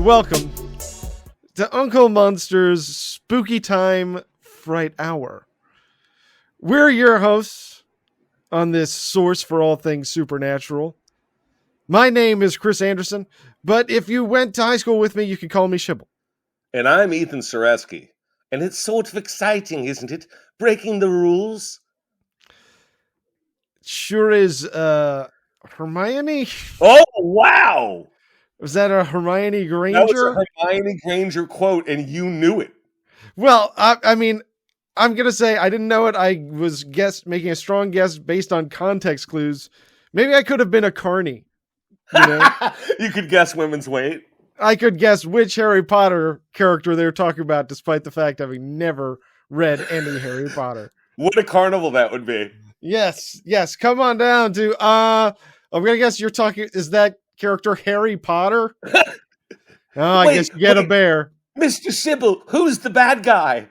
welcome to Uncle Monster's Spooky Time Fright Hour. We're your hosts on this source for all things supernatural. My name is Chris Anderson, but if you went to high school with me, you can call me Shibble. And I'm Ethan Sereski. And it's sort of exciting, isn't it? Breaking the rules. Sure is, Hermione? Oh, wow! Was that a Hermione Granger? That was a Hermione Granger quote, and you knew it. Well, I mean, I'm going to say I didn't know it. I was making a strong guess based on context clues. Maybe I could have been a carny. You know? You could guess women's weight. I could guess which Harry Potter character they were talking about, despite the fact having never read any Harry Potter. What a carnival that would be. Yes. Come on down to, I'm going to guess you're talking, is that character Harry Potter? I guess you get a bear. Mr. Sybil, who's the bad guy?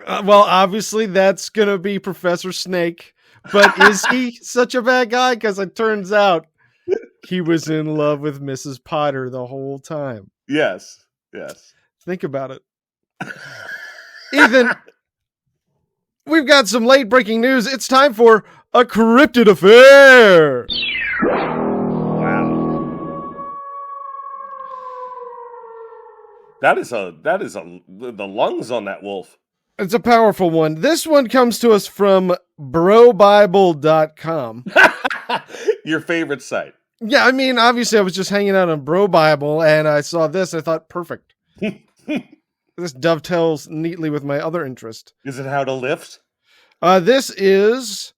Well, obviously that's going to be Professor Snake, but is he such a bad guy? Because it turns out he was in love with Mrs. Potter the whole time. Yes. Think about it. Ethan, we've got some late breaking news. It's time for a cryptid affair. Wow. That is the lungs on that wolf. It's a powerful one. This one comes to us from brobible.com. Your favorite site. Yeah, I mean, obviously I was just hanging out on Bro Bible and I saw this. I thought, perfect. This dovetails neatly with my other interest. Is it how to lift? This is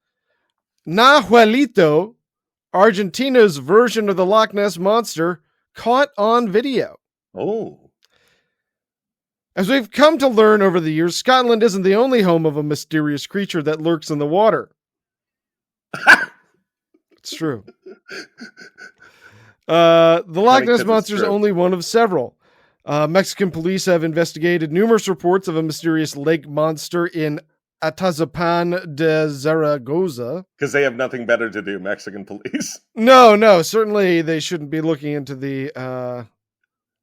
Nahuelito, Argentina's version of the Loch Ness Monster, caught on video. Oh. As we've come to learn over the years, Scotland isn't the only home of a mysterious creature that lurks in the water. It's true. The Loch Ness Monster is only one of several. Mexican police have investigated numerous reports of a mysterious lake monster in Atazapan de Zaragoza. Because they have nothing better to do, Mexican police. No, certainly they shouldn't be looking into the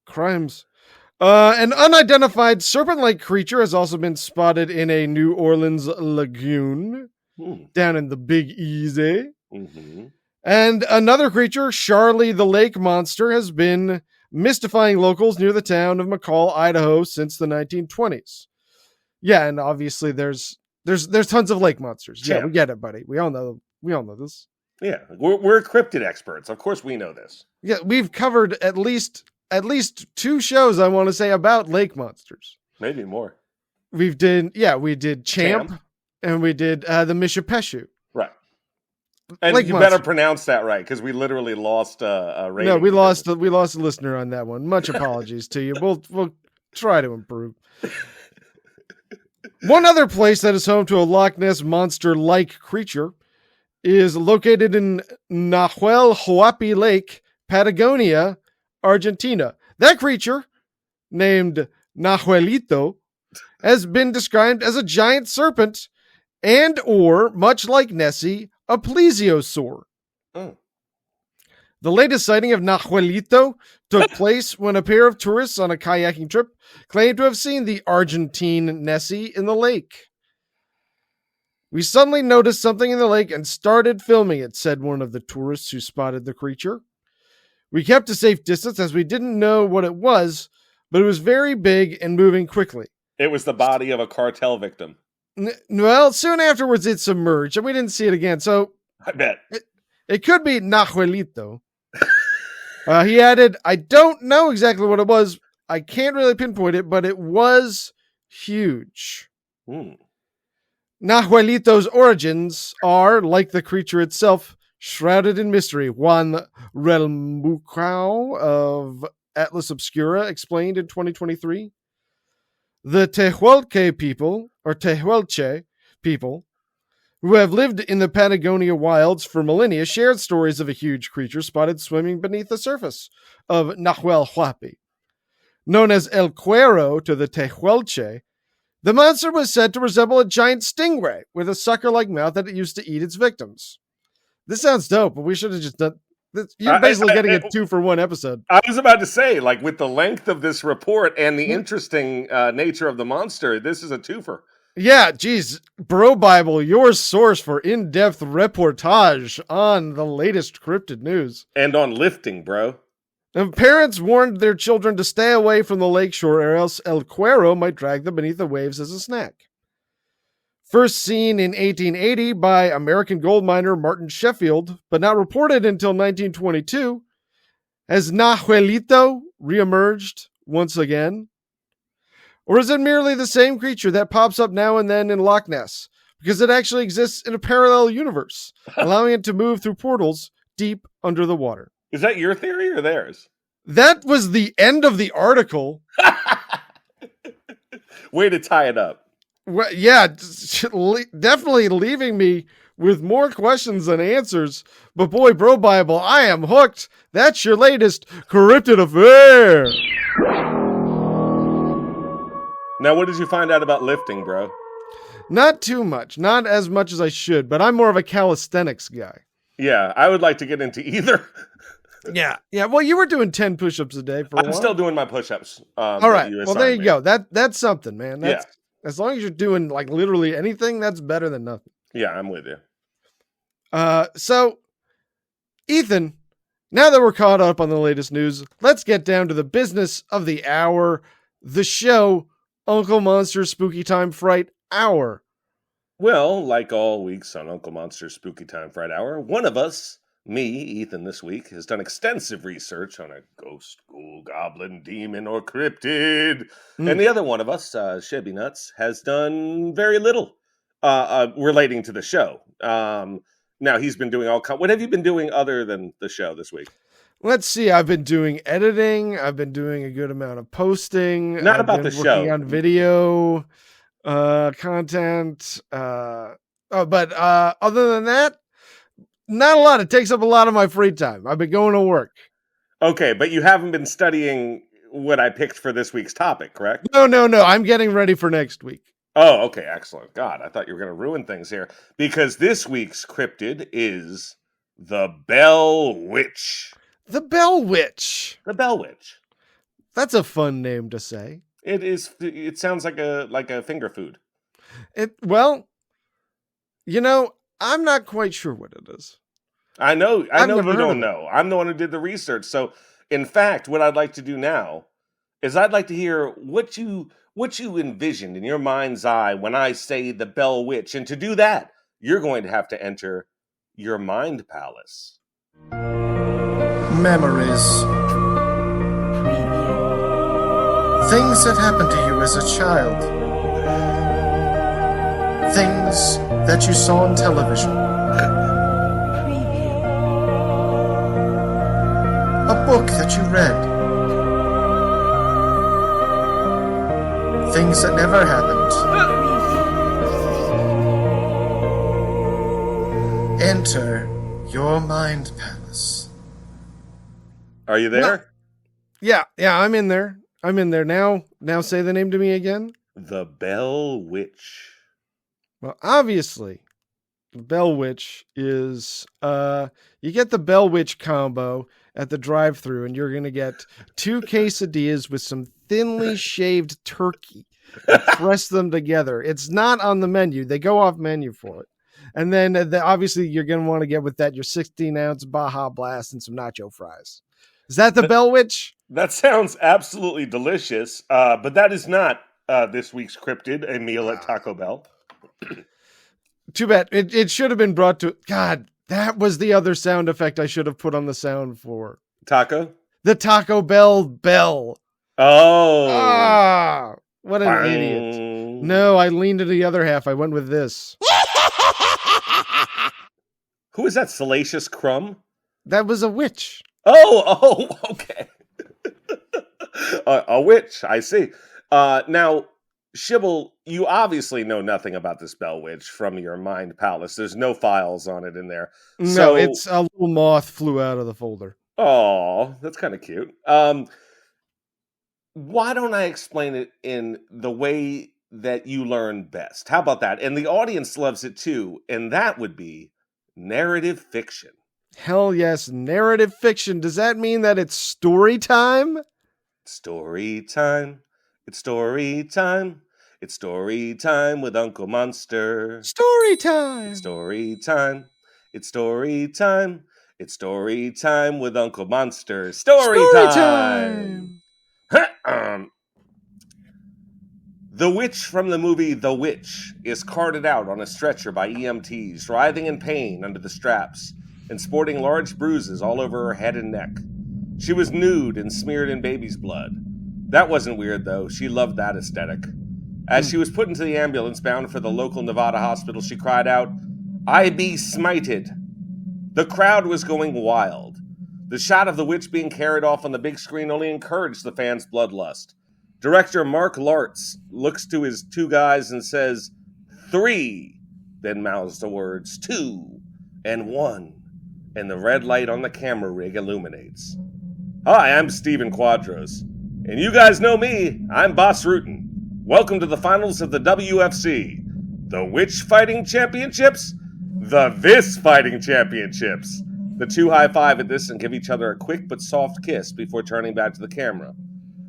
crimes. An unidentified serpent-like creature has also been spotted in a New Orleans lagoon down in the Big Easy. Mm-hmm. And another creature, Charlie the Lake Monster, has been mystifying locals near the town of McCall, Idaho, since the 1920s. Yeah, and obviously there's tons of lake monsters. Yeah, we get it, buddy. We all know this. Yeah, we're cryptid experts. Of course, we know this. Yeah, we've covered at least 2 shows, I want to say, about lake monsters. Maybe more. We did Champ. And we did the Mishapeshu. Right. And lake you monster. Better pronounce that right, because we literally lost a rating. No, we lost a listener on that one. Much apologies to you. We'll try to improve. One other place that is home to a Loch Ness monster-like creature is located in Nahuel Huapi Lake, Patagonia, Argentina. That creature, named Nahuelito, has been described as a giant serpent and or, much like Nessie, a plesiosaur. Oh. The latest sighting of Nahuelito took place when a pair of tourists on a kayaking trip claimed to have seen the Argentine Nessie in the lake. We suddenly noticed something in the lake and started filming it, said one of the tourists who spotted the creature. We kept a safe distance as we didn't know what it was, but it was very big and moving quickly. It was the body of a cartel victim. Well, soon afterwards it submerged and we didn't see it again, so I bet. It could be Nahuelito. He added, I don't know exactly what it was. I can't really pinpoint it, but it was huge. Nahuelito's origins are, like the creature itself, shrouded in mystery. Juan Relmucao of Atlas Obscura explained in 2023. The Tehuelche people, who have lived in the Patagonia wilds for millennia, shared stories of a huge creature spotted swimming beneath the surface of Nahuel Huapi. Known as El Cuero to the Tehuelche, the monster was said to resemble a giant stingray with a sucker-like mouth that it used to eat its victims. This sounds dope, but we should have just You're basically getting a 2-for-1 episode. I was about to say, like, with the length of this report and the interesting nature of the monster, this is a twofer. Yeah, geez. Bro Bible, your source for in-depth reportage on the latest cryptid news. And on lifting, bro. And parents warned their children to stay away from the lakeshore or else El Cuero might drag them beneath the waves as a snack. First seen in 1880 by American gold miner Martin Sheffield, but not reported until 1922, has Nahuelito reemerged once again? Or is it merely the same creature that pops up now and then in Loch Ness? Because it actually exists in a parallel universe, allowing it to move through portals deep under the water. Is that your theory or theirs? That was the end of the article. Way to tie it up. Well, yeah, definitely leaving me with more questions than answers. But boy, Bro Bible, I am hooked. That's your latest cryptid affair. Now, what did you find out about lifting, bro? Not too much. Not as much as I should, but I'm more of a calisthenics guy. Yeah, I would like to get into either. Yeah. Well, you were doing 10 push-ups a day for a while. I'm still doing my push-ups. All right. Well, there you go. That's something, man. Yeah. As long as you're doing like literally anything, that's better than nothing. Yeah, I'm with you. So, Ethan, now that we're caught up on the latest news, let's get down to the business of the hour, the show, Uncle Monster's Spooky Time Fright Hour. Well, like all weeks on Uncle Monster's Spooky Time Fright Hour, one of us, me, Ethan, this week, has done extensive research on a ghost, ghoul, goblin, demon, or cryptid. And the other one of us, Chevy Nuts, has done very little relating to the show. Now, he's been doing what have you been doing other than the show this week? Let's see. I've been doing editing. I've been doing a good amount of posting. Not about the show. Working on video content. But other than that, not a lot. It takes up a lot of my free time. I've been going to work. Okay, but you haven't been studying what I picked for this week's topic, correct? No. I'm getting ready for next week. Oh, okay, excellent. God, I thought you were going to ruin things here. Because this week's cryptid is the Bell Witch. The Bell Witch. The Bell Witch. That's a fun name to say. It is. It sounds like a finger food. Well, I'm not quite sure what it is. I know you don't know. I'm the one who did the research. So, in fact, what I'd like to do now is I'd like to hear what you envisioned in your mind's eye when I say the Bell Witch. And to do that, you're going to have to enter your mind palace. Memories. Things that happened to you as a child. Things that you saw on television. A book that you read. Things that never happened. Enter your mind palace. Are you there? Yeah, I'm in there. Now say the name to me again. The Bell Witch. Well, obviously, the Bell Witch is you get the Bell Witch combo at the drive-thru, and you're gonna get 2 quesadillas with some thinly shaved turkey. Press them together. It's not on the menu. They go off menu for it. And then obviously you're gonna want to get with that your 16-ounce Baja Blast and some nacho fries. Is that the Bell Witch? That sounds absolutely delicious, but that is not this week's cryptid, a meal at Taco Bell. Too bad. It should have been brought to... God, that was the other sound effect I should have put on the sound for. Taco? The Taco Bell bell. Oh. Ah, what an idiot. No, I leaned to the other half. I went with this. Who is that, Salacious Crumb? That was a witch. Oh, okay. A witch, I see. Now, Shibble, you obviously know nothing about this Bell Witch from your mind palace. There's no files on it in there. No, it's a little moth flew out of the folder. Oh, that's kind of cute. Why don't I explain it in the way that you learn best? How about that? And the audience loves it too, and that would be narrative fiction. Hell yes, narrative fiction. Does that mean that it's story time? Story time. It's story time. It's story time with Uncle Monster. Story time. It's story time. It's story time. It's story time with Uncle Monster. Story time. The witch from the movie The Witch is carted out on a stretcher by EMTs, writhing in pain under the straps and sporting large bruises all over her head and neck. She was nude and smeared in baby's blood. That wasn't weird, though. She loved that aesthetic. As she was put into the ambulance bound for the local Nevada hospital, she cried out, "I be smited." The crowd was going wild. The shot of the witch being carried off on the big screen only encouraged the fans' bloodlust. Director Mark Lartz looks to his two guys and says, "3," then mouths the words 2 and 1, and the red light on the camera rig illuminates. Hi, I'm Steven Quadros, and you guys know me, I'm Boss Rutan. Welcome to the finals of the WFC, the Witch Fighting Championships, the This Fighting Championships. The two high-five at this and give each other a quick but soft kiss before turning back to the camera.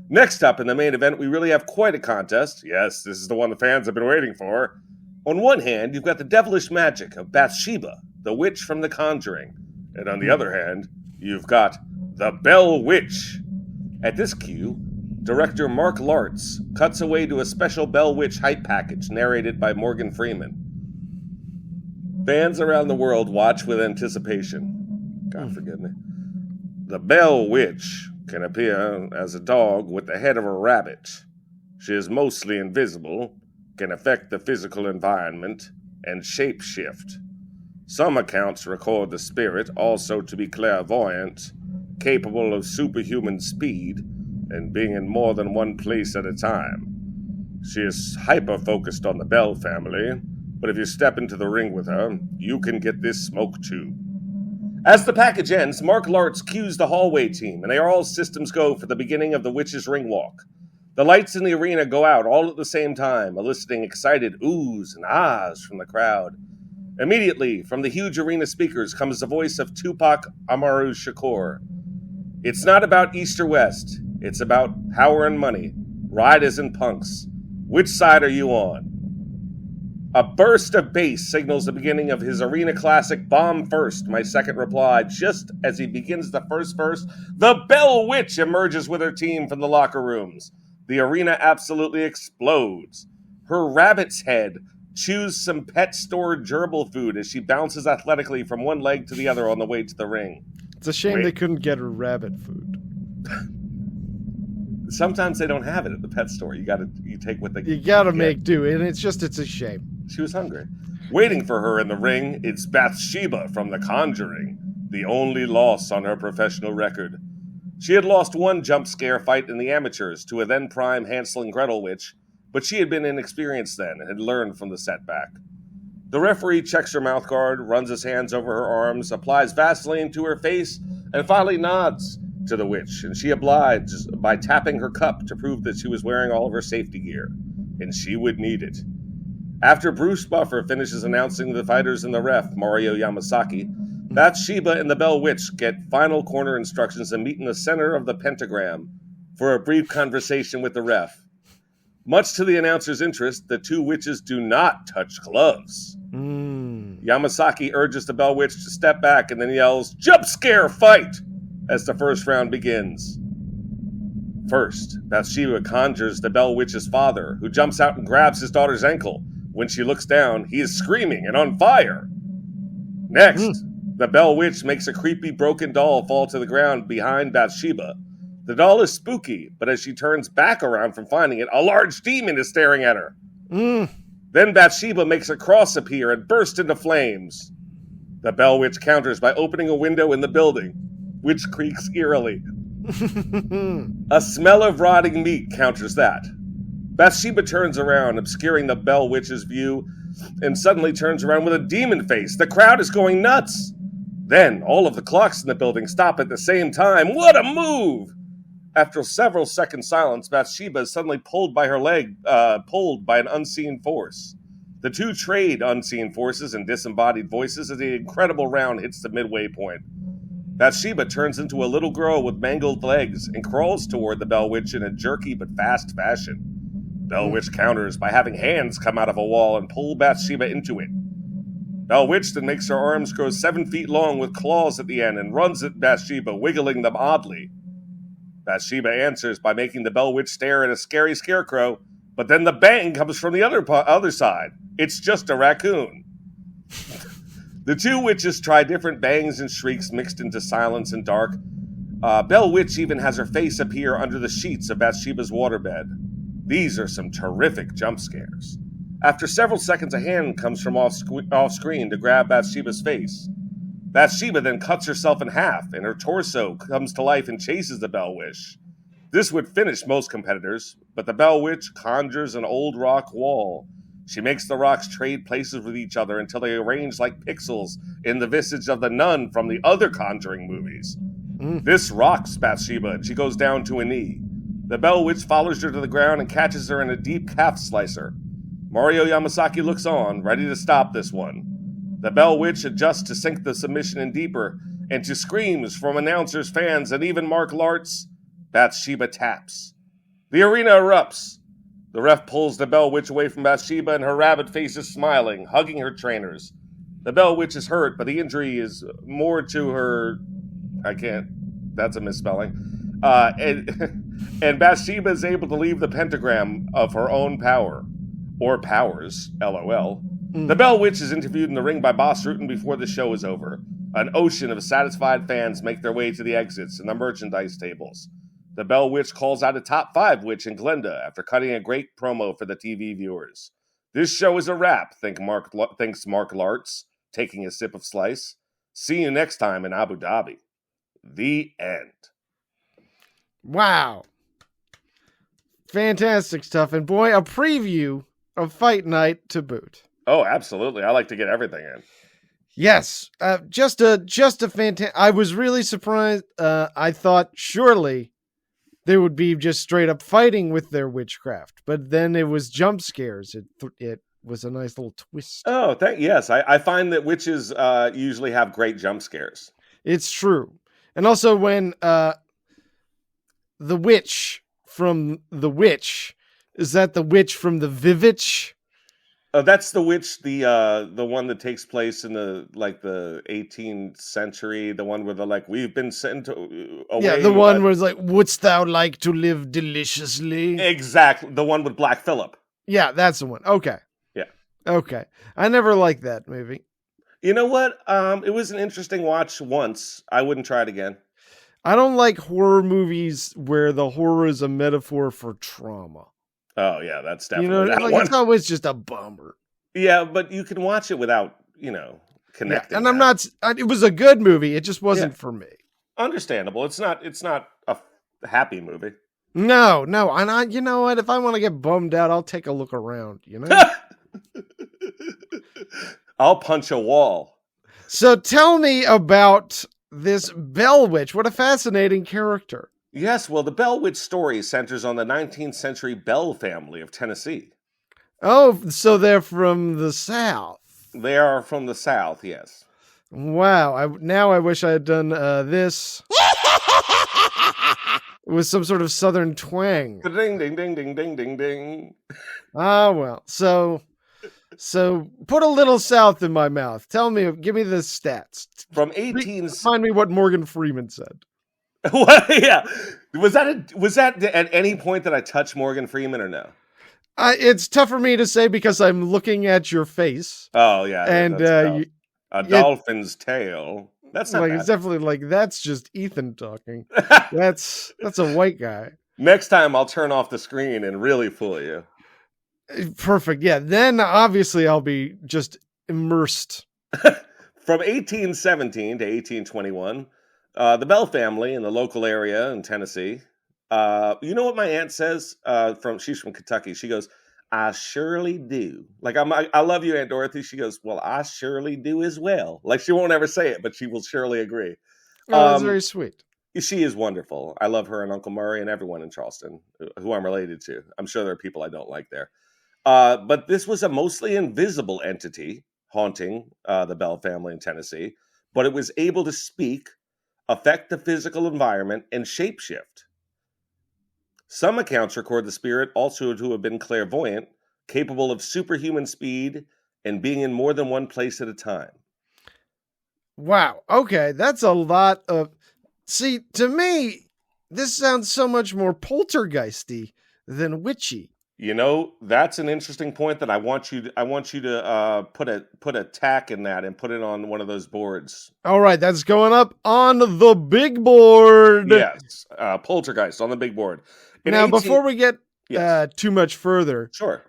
Next up in the main event, we really have quite a contest. Yes, this is the one the fans have been waiting for. On one hand, you've got the devilish magic of Bathsheba, the witch from The Conjuring. And on the other hand, you've got the Bell Witch. At this cue, director Mark Lartz cuts away to a special Bell Witch hype package narrated by Morgan Freeman. Fans around the world watch with anticipation. God forgive me. The Bell Witch can appear as a dog with the head of a rabbit. She is mostly invisible, can affect the physical environment, and shapeshift. Some accounts record the spirit also to be clairvoyant, capable of superhuman speed, and being in more than one place at a time. She is hyper-focused on the Bell family, but if you step into the ring with her, you can get this smoke too. As the package ends, Mark Lartz cues the hallway team, and they are all systems go for the beginning of the Witch's Ring Walk. The lights in the arena go out all at the same time, eliciting excited oohs and ahs from the crowd. Immediately, from the huge arena speakers comes the voice of Tupac Amaru Shakur. It's not about East or West. It's about power and money, riders and punks. Which side are you on? A burst of bass signals the beginning of his arena classic Bomb First, My Second Reply. Just as he begins the first verse, the Bell Witch emerges with her team from the locker rooms. The arena absolutely explodes. Her rabbit's head chews some pet store gerbil food as she bounces athletically from one leg to the other on the way to the ring. It's a shame they couldn't get her rabbit food. Sometimes they don't have it at the pet store. You take what they You gotta make do, and it's a shame. She was hungry. Waiting for her in the ring, it's Bathsheba from The Conjuring, the only loss on her professional record. She had lost one jump scare fight in the amateurs to a then-prime Hansel and Gretel witch, but she had been inexperienced then and had learned from the setback. The referee checks her mouthguard, runs his hands over her arms, applies Vaseline to her face, and finally nods to the witch, and she obliges by tapping her cup to prove that she was wearing all of her safety gear, and she would need it. After Bruce Buffer finishes announcing the fighters and the ref, Mario Yamasaki, Bathsheba and the Bell Witch get final corner instructions and meet in the center of the pentagram for a brief conversation with the ref. Much to the announcer's interest, the two witches do not touch gloves. Yamasaki urges the Bell Witch to step back and then yells, "Jump scare fight!" as the first round begins. First, Bathsheba conjures the Bell Witch's father, who jumps out and grabs his daughter's ankle. When she looks down, he is screaming and on fire. Next, the Bell Witch makes a creepy broken doll fall to the ground behind Bathsheba. The doll is spooky, but as she turns back around from finding it, a large demon is staring at her. Then Bathsheba makes a cross appear and burst into flames. The Bell Witch counters by opening a window in the building, which creaks eerily. A smell of rotting meat counters that. Bathsheba turns around, obscuring the Bell Witch's view, and suddenly turns around with a demon face. The crowd is going nuts. Then, all of the clocks in the building stop at the same time. What a move! After several seconds silence, Bathsheba is suddenly pulled by her leg, pulled by an unseen force. The two trade unseen forces and disembodied voices as the incredible round hits the midway point. Bathsheba turns into a little girl with mangled legs and crawls toward the Bell Witch in a jerky but fast fashion. Bell Witch counters by having hands come out of a wall and pull Bathsheba into it. Bell Witch then makes her arms grow 7 feet long with claws at the end and runs at Bathsheba, wiggling them oddly. Bathsheba answers by making the Bell Witch stare at a scary scarecrow, but then the bang comes from the other side. It's just a raccoon. The two witches try different bangs and shrieks mixed into silence and dark. Bell Witch even has her face appear under the sheets of Bathsheba's waterbed. These are some terrific jump scares. After several seconds, a hand comes from off screen to grab Bathsheba's face. Bathsheba then cuts herself in half, and her torso comes to life and chases the Bell Witch. This would finish most competitors, but the Bell Witch conjures an old rock wall. She makes the rocks trade places with each other until they arrange like pixels in the visage of the nun from the other Conjuring movies. This rocks Bathsheba, and she goes down to a knee. The Bell Witch follows her to the ground and catches her in a deep calf slicer. Mario Yamasaki looks on, ready to stop this one. The Bell Witch adjusts to sink the submission in deeper, and to screams from announcers, fans, and even Mark Lartz, Bathsheba taps. The arena erupts. The ref pulls the Bell Witch away from Bathsheba, and her rabbit face is smiling, hugging her trainers. The Bell Witch is hurt, but the injury is more to her... that's a misspelling. And Bathsheba is able to leave the pentagram of her own power. Or powers, LOL. The Bell Witch is interviewed in the ring by Boss Rutan before the show is over. An ocean of satisfied fans make their way to the exits and the merchandise tables. The Bell Witch calls out a top 5 witch in Glenda after cutting a great promo for the TV viewers. This show is a wrap, thinks Mark Lartz, taking a sip of slice. See you next time in Abu Dhabi. The end. Wow. Fantastic stuff. And boy, a preview of Fight Night to boot. Oh, absolutely. I like to get everything in. Yes. Just a fantastic... I was really surprised. I thought surely they would be just straight up fighting with their witchcraft. But then it was jump scares. It was a nice little twist. Oh, yes. I find that witches usually have great jump scares. It's true. And also when the witch from The Witch, is that the witch from The Vivitch? That's the witch, the one that takes place in the 18th century, the one where we've been sent away. Yeah, the one where it's like, wouldst thou like to live deliciously? Exactly, the one with Black Phillip. Yeah, that's the one. Okay. Yeah. Okay. I never liked that movie. You know what? It was an interesting watch once. I wouldn't try it again. I don't like horror movies where the horror is a metaphor for trauma. Oh, yeah, that's definitely that one. It's always just a bummer. Yeah, but you can watch it without, connecting. Yeah, and I'm not... It was a good movie. It just wasn't for me. Understandable. It's not a happy movie. No. And you know what? If I want to get bummed out, I'll take a look around, you know? I'll punch a wall. So tell me about this Bell Witch. What a fascinating character. Yes, well, the Bell Witch story centers on the 19th century Bell family of Tennessee. Oh, so they're from the South. They are from the South, yes. Wow. I wish I had done this with some sort of Southern twang. Ding, ding, ding, ding, ding, ding, ding. Ah, well. So put a little South in my mouth. Give me the stats. Find me what Morgan Freeman said. What? Yeah. Was that at any point that I touched Morgan Freeman or no? It's tough for me to say because I'm looking at your face. Oh yeah. And a dolphin's tail. That's not bad. It's definitely that's just Ethan talking. That's a white guy. Next time I'll turn off the screen and really fool you. Perfect. Yeah. Then obviously I'll be just immersed. From 1817 to 1821. The Bell family in the local area in Tennessee. You know what my aunt says? She's from Kentucky. She goes, "I surely do." I love you, Aunt Dorothy. She goes, "Well, I surely do as well." She won't ever say it, but she will surely agree. Oh, that's very sweet. She is wonderful. I love her and Uncle Murray and everyone in Charleston who I'm related to. I'm sure there are people I don't like there. But this was a mostly invisible entity haunting the Bell family in Tennessee, but it was able to speak affect the physical environment, and shapeshift. Some accounts record the spirit also to have been clairvoyant, capable of superhuman speed, and being in more than one place at a time. Wow. Okay, that's a lot of... See, to me, this sounds so much more poltergeisty than witchy. You know, that's an interesting point that I want you to put a tack in that and put it on one of those boards. All right, that's going up on the big board. Yes, poltergeist on the big board. Before we get Yes. too much further, Sure.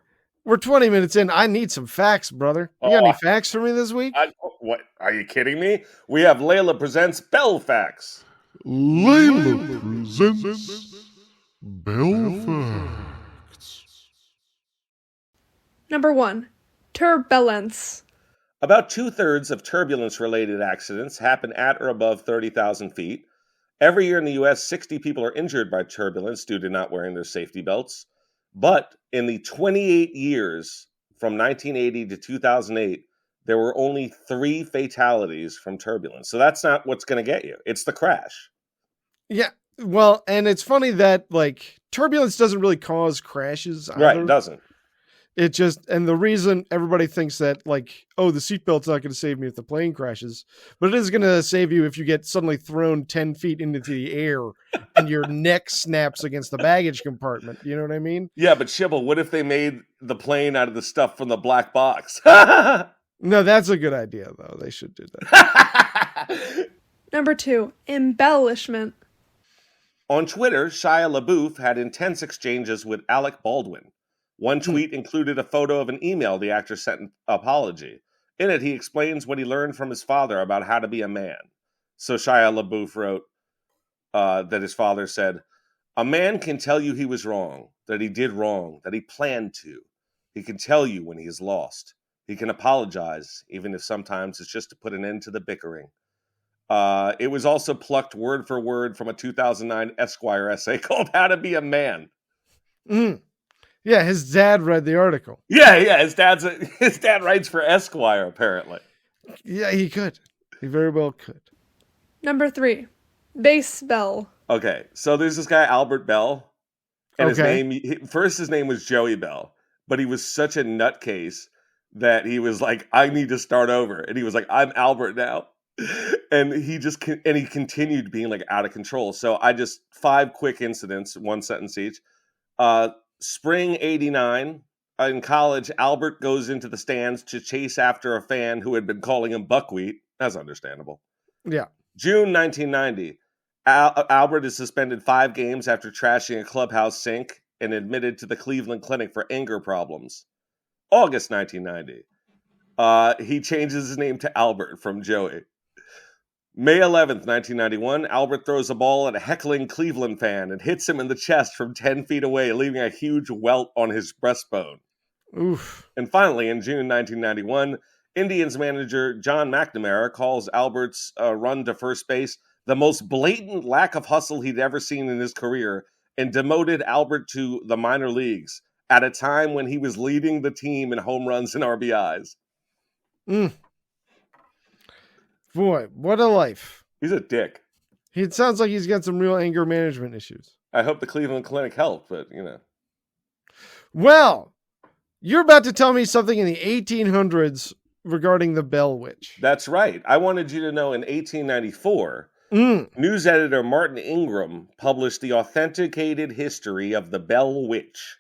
we're 20 minutes in. I need some facts, brother. You got any facts for me this week? What? Are you kidding me? We have Layla Presents Bell Facts. Layla presents Bell Facts. Number 1. Turbulence. About 2/3 of turbulence-related accidents happen at or above 30,000 feet. Every year in the U.S., 60 people are injured by turbulence due to not wearing their safety belts. But in the 28 years from 1980 to 2008, there were only 3 fatalities from turbulence. So that's not what's going to get you. It's the crash. Yeah. Well, and it's funny that, like, turbulence doesn't really cause crashes either. Right, it doesn't. It just, and the reason everybody thinks that, like, oh, the seatbelt's not going to save me if the plane crashes, but it is going to save you if you get suddenly thrown 10 feet into the air and your neck snaps against the baggage compartment. You know what I mean? Yeah, but Shibble, what if they made the plane out of the stuff from the black box? No, that's a good idea, though. They should do that. Number 2. Embellishment. On Twitter, Shia LaBeouf had intense exchanges with Alec Baldwin. One tweet included a photo of an email the actor sent an apology. In it, he explains what he learned from his father about how to be a man. So Shia LaBeouf wrote that his father said, "A man can tell you he was wrong, that he did wrong, that he planned to. He can tell you when he is lost. He can apologize, even if sometimes it's just to put an end to the bickering." It was also plucked word for word from a 2009 Esquire essay called How to Be a Man. Yeah, his dad read the article. Yeah, his dad writes for Esquire, apparently. Yeah, he could. He very well could. Number 3. Bass bell. Okay, so there's this guy, Albert Bell, and his Okay. name was Joey Bell, but he was such a nutcase that he was like, I need to start over. And he was like, I'm Albert now. And he continued being like out of control. So 5 quick incidents, 1 sentence each. Spring 89, in college, Albert goes into the stands to chase after a fan who had been calling him buckwheat. That's understandable. Yeah. June 1990, Albert is suspended 5 games after trashing a clubhouse sink and admitted to the Cleveland Clinic for anger problems. August 1990, he changes his name to Albert from Joey. May 11th, 1991, Albert throws a ball at a heckling Cleveland fan and hits him in the chest from 10 feet away, leaving a huge welt on his breastbone. Oof. And finally, in June 1991, Indians manager John McNamara calls Albert's run to first base the most blatant lack of hustle he'd ever seen in his career and demoted Albert to the minor leagues at a time when he was leading the team in home runs and RBIs. Boy, what a life. He's a dick. It sounds like he's got some real anger management issues. I hope the Cleveland Clinic helped, but, you know. Well, you're about to tell me something in the 1800s regarding the Bell Witch. That's right. I wanted you to know in 1894, news editor Martin Ingram published the authenticated history of the Bell Witch.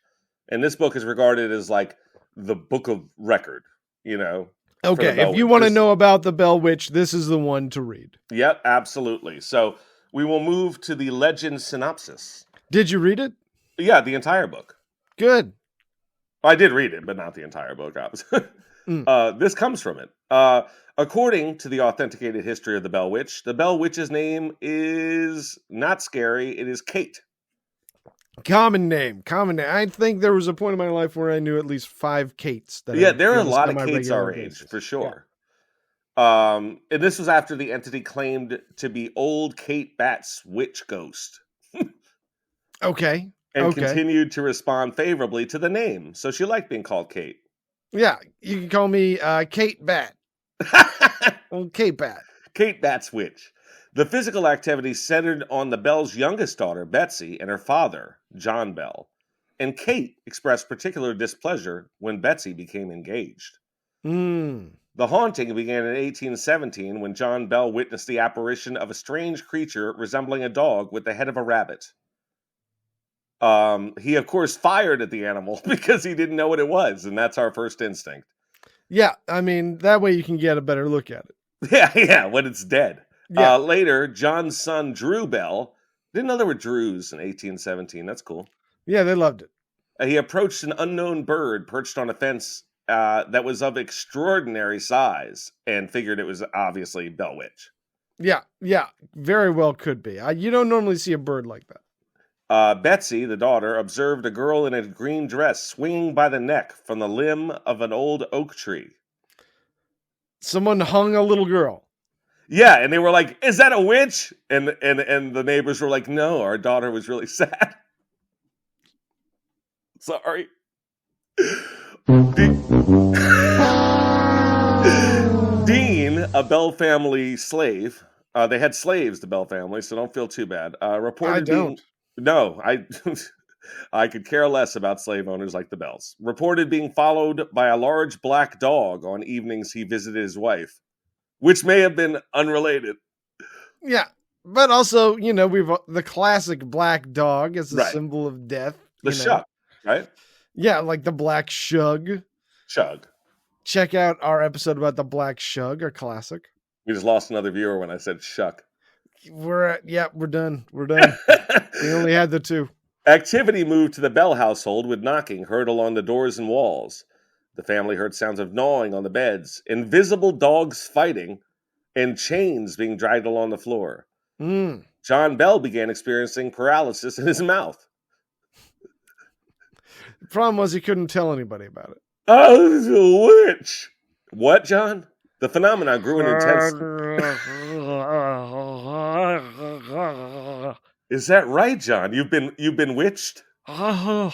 And this book is regarded as like the book of record, you know. Okay, if you want to know about the Bell Witch, this is the one to read. Yep, absolutely. So we will move to the legend synopsis. Did you read it? Yeah, the entire book. Good. I did read it, but not the entire book, obviously. This comes from it. According to the authenticated history of the Bell Witch's name is not scary. It is Kate. Common name. I think there was a point in my life where I knew at least 5 Kates. There are a lot of Kates our age, for sure. Yeah. And this was after the entity claimed to be old Kate Bat's witch ghost. Okay. And continued to respond favorably to the name. So she liked being called Kate. Yeah, you can call me Kate Bat. Old Kate Bat. Kate Bat's witch. The physical activity centered on the Bell's youngest daughter, Betsy, and her father, John Bell. And Kate expressed particular displeasure when Betsy became engaged. Mm. The haunting began in 1817 when John Bell witnessed the apparition of a strange creature resembling a dog with the head of a rabbit. He, of course, fired at the animal because he didn't know what it was, and that's our first instinct. Yeah, I mean, that way you can get a better look at it. Yeah, when it's dead. Yeah. Later, John's son, Drew Bell, didn't know there were Drews in 1817. That's cool. Yeah, they loved it. He approached an unknown bird perched on a fence that was of extraordinary size and figured it was obviously Bell Witch. Yeah, very well could be. You don't normally see a bird like that. Betsy, the daughter, observed a girl in a green dress swinging by the neck from the limb of an old oak tree. Someone hung a little girl. Yeah, and they were like, "Is that a witch?" And the neighbors were like, "No, our daughter was really sad." Sorry. Dean, a Bell family slave. They had slaves, the Bell family, so don't feel too bad. Reported I don't. No, I could care less about slave owners like the Bells. Reported being followed by a large black dog on evenings he visited his wife, which may have been unrelated. Yeah, but also, we've the classic black dog as a Right. symbol of death. The Shug, right? Yeah, like the black shug. Shug. Check out our episode about the black shug, a classic. We just lost another viewer when I said shuck. We're done. We're done. We only had the two. Activity moved to the Bell household with knocking heard along the doors and walls. The family heard sounds of gnawing on the beds, invisible dogs fighting, and chains being dragged along the floor. Mm. John Bell began experiencing paralysis in his mouth. The problem was he couldn't tell anybody about it. Oh, this is a witch. What, John? The phenomenon grew in intensity. Is that right, John? You've been witched? The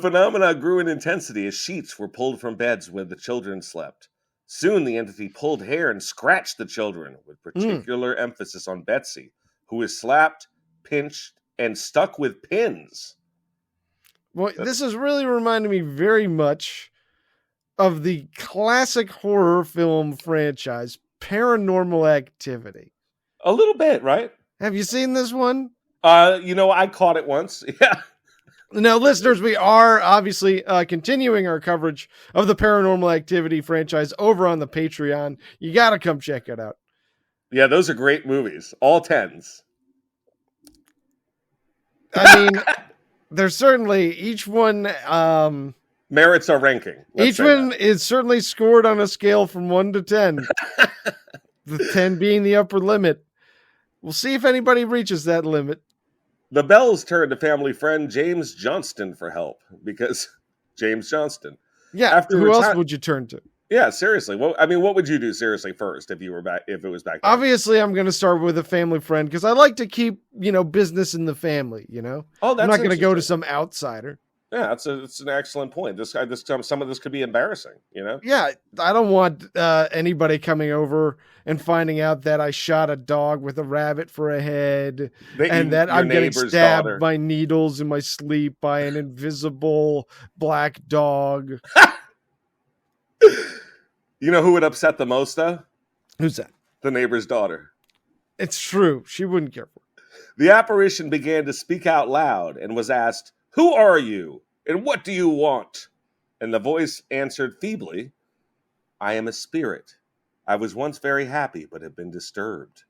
phenomena grew in intensity as sheets were pulled from beds where the children slept. Soon the entity pulled hair and scratched the children, with particular emphasis on Betsy, who was slapped, pinched, and stuck with pins. Well, this is really reminding me very much of the classic horror film franchise, Paranormal Activity. A little bit, right? Have you seen this one? I caught it once. Yeah. Now, listeners, we are obviously continuing our coverage of the Paranormal Activity franchise over on the Patreon. You got to come check it out. Yeah, those are great movies. All 10s. I mean, there's certainly each one... merits our ranking. Each one is certainly scored on a scale from 1 to 10. The 10 being the upper limit. We'll see if anybody reaches that limit. The Bells turned to family friend James Johnston for help because James Johnston. Yeah, who else would you turn to? Yeah, seriously. What would you do seriously first if it was back then? Obviously, I'm going to start with a family friend because I like to keep, business in the family, Oh, that's I'm not going to go to some outsider. Yeah, it's an excellent point. Some of this could be embarrassing, Yeah, I don't want anybody coming over and finding out that I shot a dog with a rabbit for a head and that I'm getting stabbed by needles in my sleep by an invisible black dog. You know who would upset the most, though? Who's that? The neighbor's daughter. It's true. She wouldn't care for it. The apparition began to speak out loud and was asked, "Who are you? And what do you want?" And the voice answered feebly, "I am a spirit. I was once very happy, but have been disturbed."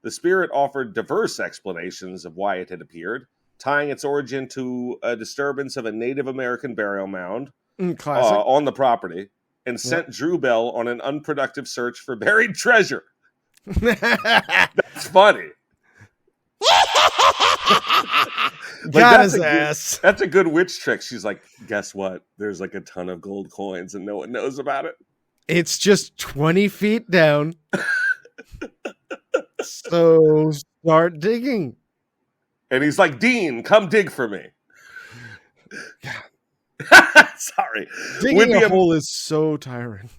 The spirit offered diverse explanations of why it had appeared, tying its origin to a disturbance of a Native American burial mound on the property, and sent Drew Bell on an unproductive search for buried treasure. That's funny. Got his ass. That's a good witch trick. She's like, guess what? There's like a ton of gold coins and no one knows about it. It's just 20 feet down. So start digging. And he's like, "Dean, come dig for me." Sorry. Digging a hole is so tiring.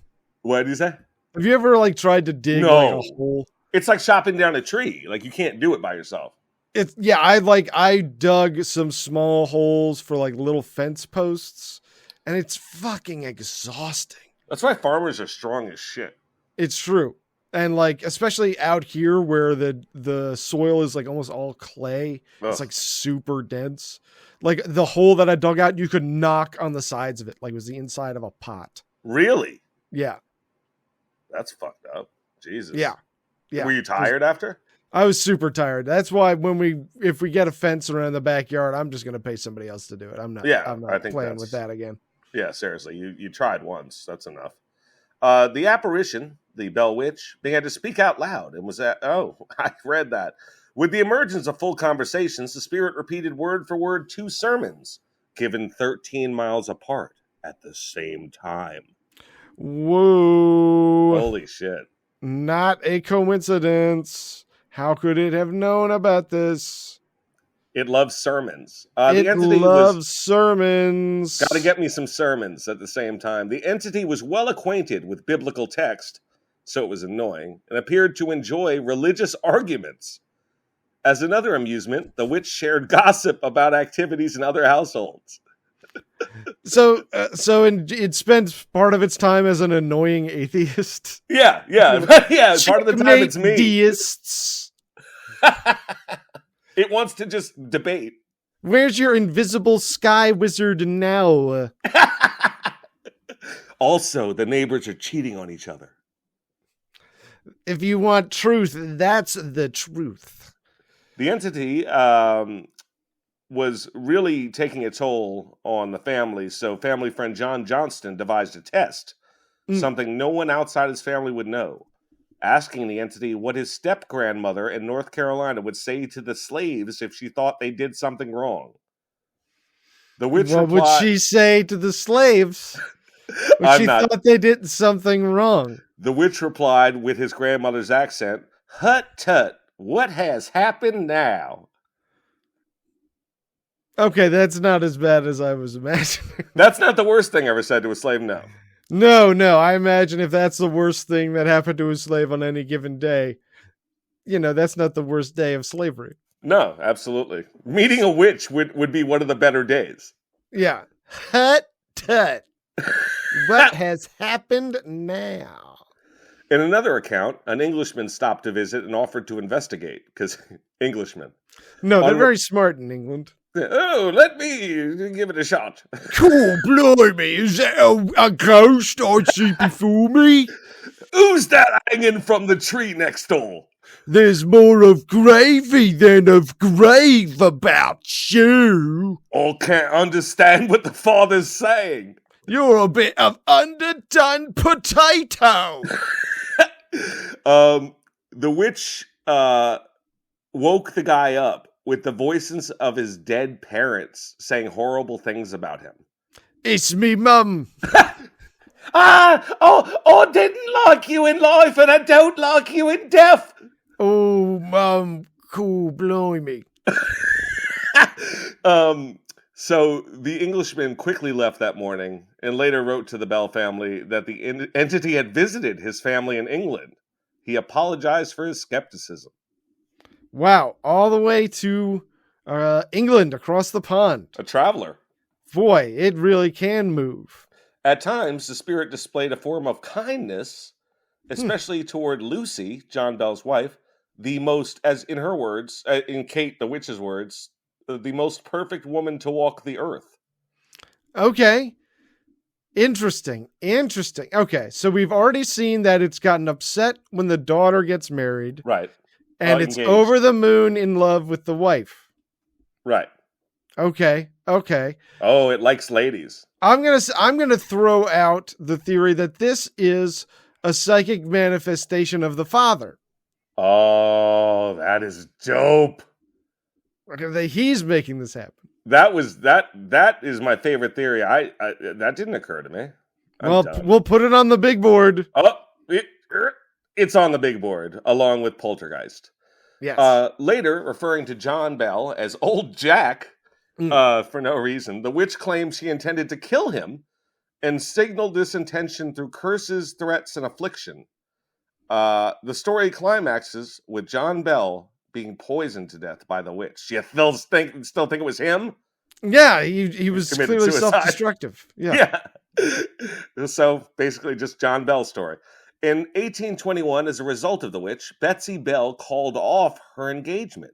What did you say? Have you ever like tried to dig like a hole? It's like chopping down a tree. Like you can't do it by yourself. I dug some small holes for like little fence posts, and it's fucking exhausting. That's why farmers are strong as shit. It's true. And like especially out here where the soil is like almost all clay. Ugh. It's like super dense. Like the hole that I dug out, you could knock on the sides of it like it was the inside of a pot. Really? Yeah. That's fucked up. Jesus. Yeah. Were you tired after? I was super tired. That's why if we get a fence around the backyard, I'm just going to pay somebody else to do it. I'm not playing with that again. Yeah, seriously. You tried once. That's enough. The apparition, the Bell Witch, began to speak out loud and was I read that. With the emergence of full conversations, the spirit repeated word for word 2 sermons given 13 miles apart at the same time. Whoa. Holy shit. Not a coincidence. How could it have known about this? It loves sermons. The entity loves sermons. Got to get me some sermons at the same time. The entity was well acquainted with biblical text, so it was annoying, and appeared to enjoy religious arguments. As another amusement, the witch shared gossip about activities in other households. It spends part of its time as an annoying atheist. Yeah. Part of the time it's me. Deists. It wants to just debate. Where's your invisible sky wizard now? Also, the neighbors are cheating on each other. If you want truth, that's the truth. The entity was really taking a toll on the family, so family friend John Johnston devised a test, something no one outside his family would know, asking the entity what his step-grandmother in North Carolina would say to the slaves if she thought they did something wrong. The witch What would she say to the slaves when she thought they did something wrong? The witch replied with his grandmother's accent, "Hut tut, what has happened now?" Okay, that's not as bad as I was imagining. That's not the worst thing ever said to a slave, no. No, I imagine if that's the worst thing that happened to a slave on any given day, that's not the worst day of slavery. No, absolutely. Meeting a witch would be one of the better days. Yeah. Hut tut. What has happened now? In another account, an Englishman stopped to visit and offered to investigate, because Englishmen. No, they're very smart in England. Oh, let me give it a shot. Cool, blimey, is that a ghost I see before me? Who's that hanging from the tree next door? There's more of gravy than of grave about you. I can't understand what the father's saying. You're a bit of underdone potato. The witch woke the guy up with the voices of his dead parents saying horrible things about him. It's me mum. I didn't like you in life and I don't like you in death. Oh, mum, cool, blimey. So the Englishman quickly left that morning and later wrote to the Bell family that the entity had visited his family in England. He apologized for his skepticism. Wow, all the way to England, across the pond. A traveler. Boy, it really can move. At times, the spirit displayed a form of kindness, especially toward Lucy, John Bell's wife, the most, as in her words, in Kate the witch's words, the most perfect woman to walk the earth. Okay. Interesting. Okay, so we've already seen that it's gotten upset when the daughter gets married. Right. And it's engaged. over the moon in love with the wife. Right. Okay. Oh, it likes ladies. I'm gonna throw out the theory that this is a psychic manifestation of the father. Oh, that is dope. He's making this happen. That is my favorite theory. I that didn't occur to me. We'll put it on the big board. Oh, it's on the big board along with Poltergeist. Yes. Later, referring to John Bell as Old Jack for no reason, the witch claims she intended to kill him and signaled this intention through curses, threats, and affliction. The story climaxes with John Bell being poisoned to death by the witch. You still think it was him? Yeah, he was Committed clearly suicide. self-destructive. Yeah. So basically just John Bell's story. In 1821, as a result of the witch, Betsy Bell called off her engagement.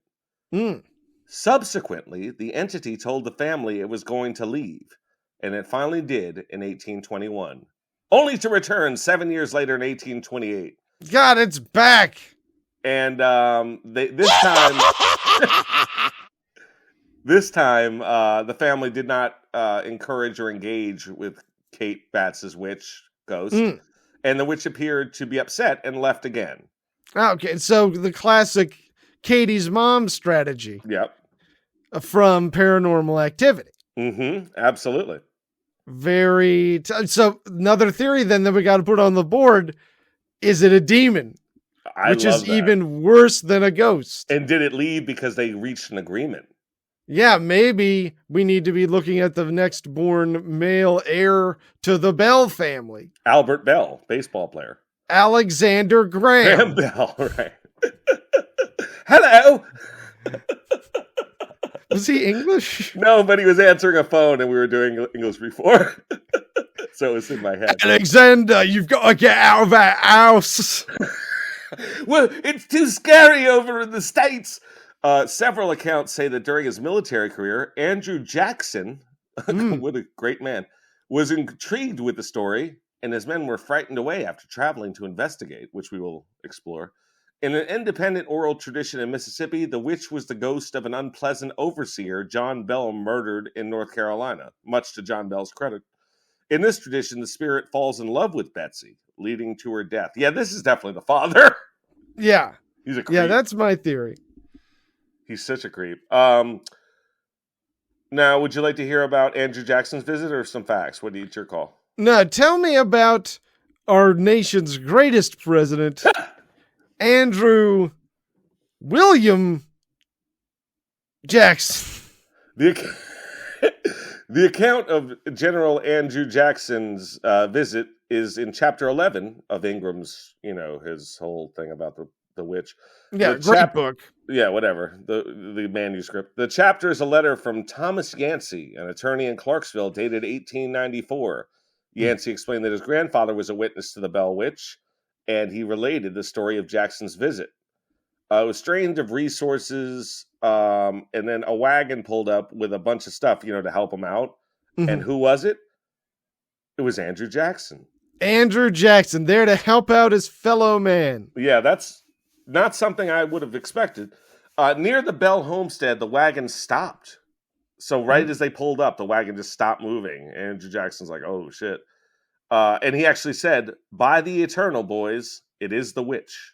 Mm. Subsequently, the entity told the family it was going to leave, and it finally did in 1821, only to return 7 years later in 1828. God, it's back. And this time, the family did not encourage or engage with Kate Batts's witch ghost, and the witch appeared to be upset and left again. Okay, so the classic Katie's mom strategy. Yep. From Paranormal Activity. Absolutely. So another theory then that we got to put on the board, is it a demon? Which is even worse than a ghost. And did it leave because they reached an agreement? Yeah, maybe we need to be looking at the next born male heir to the Bell family. Albert Bell, baseball player. Alexander Graham. Bell, right. Hello. Was he English? No, but he was answering a phone and we were doing English before. So it's in my head. Alexander, you've got to get out of that house. Well, it's too scary over in the States. Several accounts say that during his military career, Andrew Jackson, what a great man, was intrigued with the story, and his men were frightened away after traveling to investigate, which we will explore. In an independent oral tradition in Mississippi, the witch was the ghost of an unpleasant overseer John Bell murdered in North Carolina, much to John Bell's credit. In this tradition, the spirit falls in love with Betsy, leading to her death. Yeah, this is definitely the father. Yeah. He's a creep. Yeah, that's my theory. He's such a creep. Now, would you like to hear about Andrew Jackson's visit or some facts? It's your call? No, tell me about our nation's greatest president, Andrew William Jackson. The account of General Andrew Jackson's visit is in Chapter 11 of Ingram's, his whole thing about the witch. Yeah, great book. Yeah, whatever. The manuscript. The chapter is a letter from Thomas Yancey, an attorney in Clarksville, dated 1894. Yancey explained that his grandfather was a witness to the Bell Witch, and he related the story of Jackson's visit. It was strained of resources, and then a wagon pulled up with a bunch of stuff, to help him out. And who was it? It was Andrew Jackson. Andrew Jackson, there to help out his fellow man. Yeah, that's not something I would have expected. Near the Bell homestead, the wagon stopped. So right as they pulled up, the wagon just stopped moving. Andrew Jackson's like, oh, shit. And he actually said, by the eternal, boys, it is the witch.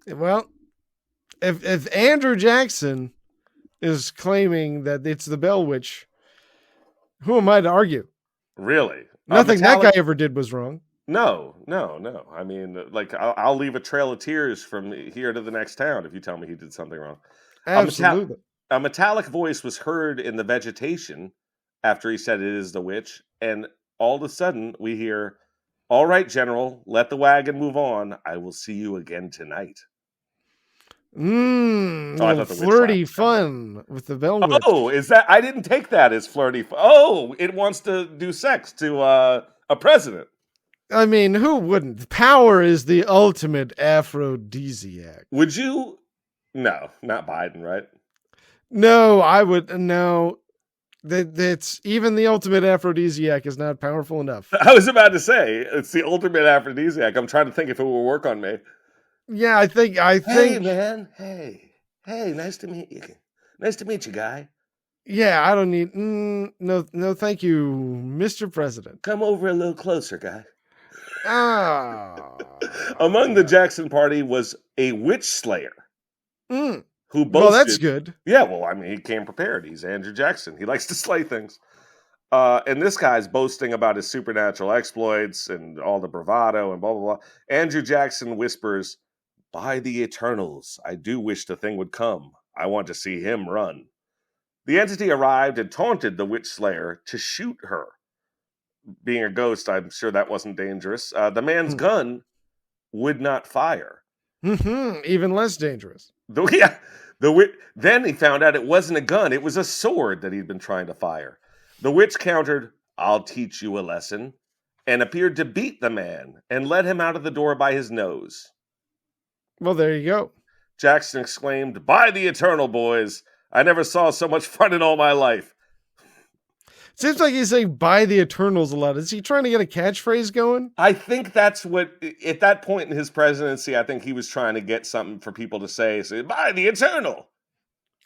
Well, if Andrew Jackson is claiming that it's the Bell Witch, who am I to argue? Really? Nothing that guy ever did was wrong. No. I mean, I'll leave a trail of tears from here to the next town if you tell me he did something wrong. Absolutely. A metallic voice was heard in the vegetation after he said it is the witch, and all of a sudden we hear, all right, General, let the wagon move on. I will see you again tonight. Flirty fun with the Bell Witch. Oh, is that? I didn't take that as flirty fun. Oh, it wants to do sex to a president. I mean, who wouldn't? Power is the ultimate aphrodisiac. Would you? No, not Biden, right? No, I would. No, that's even the ultimate aphrodisiac is not powerful enough. I was about to say it's the ultimate aphrodisiac. I'm trying to think if it will work on me. Yeah, I think. Hey, man. Hey, nice to meet you. Nice to meet you, guy. Yeah, I don't need. No, thank you, Mr. President. Come over a little closer, guy. Ah. Among the Jackson party was a witch slayer. Who boasted. Well, that's good. Yeah, well, I mean, he came prepared. He's Andrew Jackson. He likes to slay things. And this guy's boasting about his supernatural exploits and all the bravado and blah, blah, blah. Andrew Jackson whispers, by the eternals, I do wish the thing would come. I want to see him run. The entity arrived and taunted the witch slayer to shoot her. Being a ghost, I'm sure that wasn't dangerous. The man's gun would not fire. Even less dangerous. Then he found out it wasn't a gun, it was a sword that he'd been trying to fire. The witch countered, "I'll teach you a lesson," and appeared to beat the man and led him out of the door by his nose. Well, there you go. Jackson exclaimed, "By the Eternal, boys! I never saw so much fun in all my life." Seems like he's saying "by the Eternals" a lot. Is he trying to get a catchphrase going? I think that's what, at that point in his presidency, I think he was trying to get something for people to say, "By the Eternal."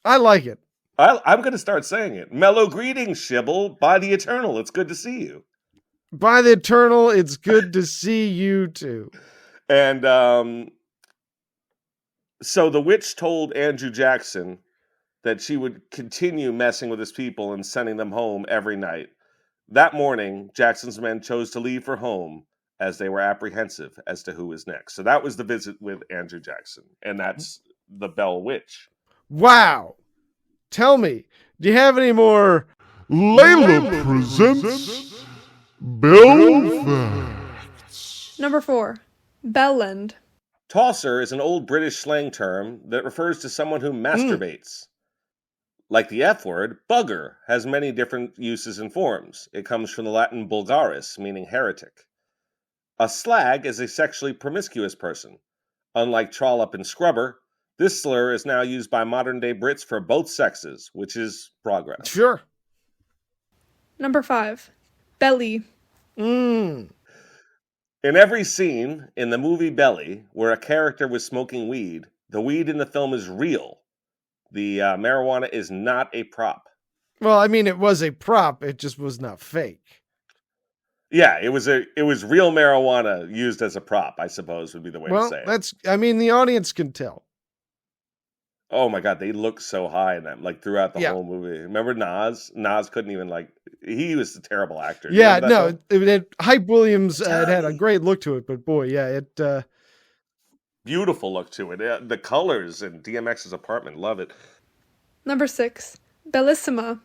I like it. I'm going to start saying it. "Mellow greetings, Shibble. By the Eternal, it's good to see you." By the Eternal, it's good to see you too. And so the witch told Andrew Jackson that she would continue messing with his people and sending them home every night. That morning, Jackson's men chose to leave for home as they were apprehensive as to who was next. So that was the visit with Andrew Jackson, and that's the Bell Witch. Wow. Tell me, do you have any more? Layla presents Belfacts. Number 4. Bellend. Tosser is an old British slang term that refers to someone who masturbates. Like the F word, bugger has many different uses and forms. It comes from the Latin vulgaris, meaning heretic. A slag is a sexually promiscuous person. Unlike trollop and scrubber, this slur is now used by modern-day Brits for both sexes, which is progress. Sure. Number 5. Belly. In every scene in the movie Belly, where a character was smoking weed, the weed in the film is real. The marijuana is not a prop. Well, I mean, it was a prop. It just was not fake. Yeah, it was real marijuana used as a prop, I suppose would be the way to say it. The audience can tell. Oh my God, they look so high in that, like throughout the whole movie. Remember Nas? Nas couldn't even he was a terrible actor. Yeah, no, Hype Williams had a great look to it, but boy, yeah, it... Beautiful look to it. The colors in DMX's apartment, love it. Number 6. Bellissima.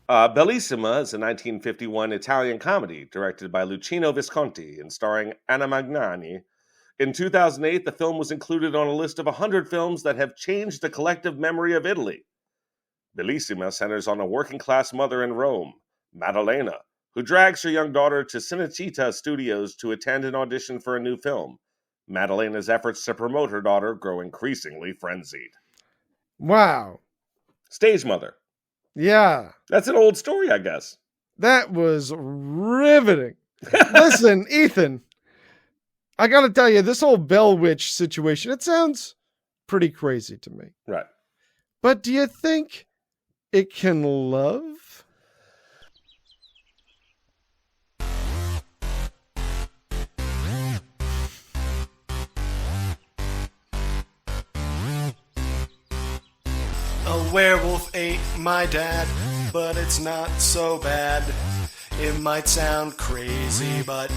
Bellissima is a 1951 Italian comedy directed by Luchino Visconti and starring Anna Magnani. In 2008, the film was included on a list of 100 films that have changed the collective memory of Italy. Bellissima centers on a working-class mother in Rome, Maddalena, who drags her young daughter to Cinecittà Studios to attend an audition for a new film. Maddalena's efforts to promote her daughter grow increasingly frenzied. Wow. Stage mother. Yeah. That's an old story, I guess. That was riveting. Listen, Ethan, I gotta tell you, this whole Bell Witch situation, it sounds pretty crazy to me. Right. But do you think it can love? A werewolf ate my dad, but it's not so bad. It might sound crazy, but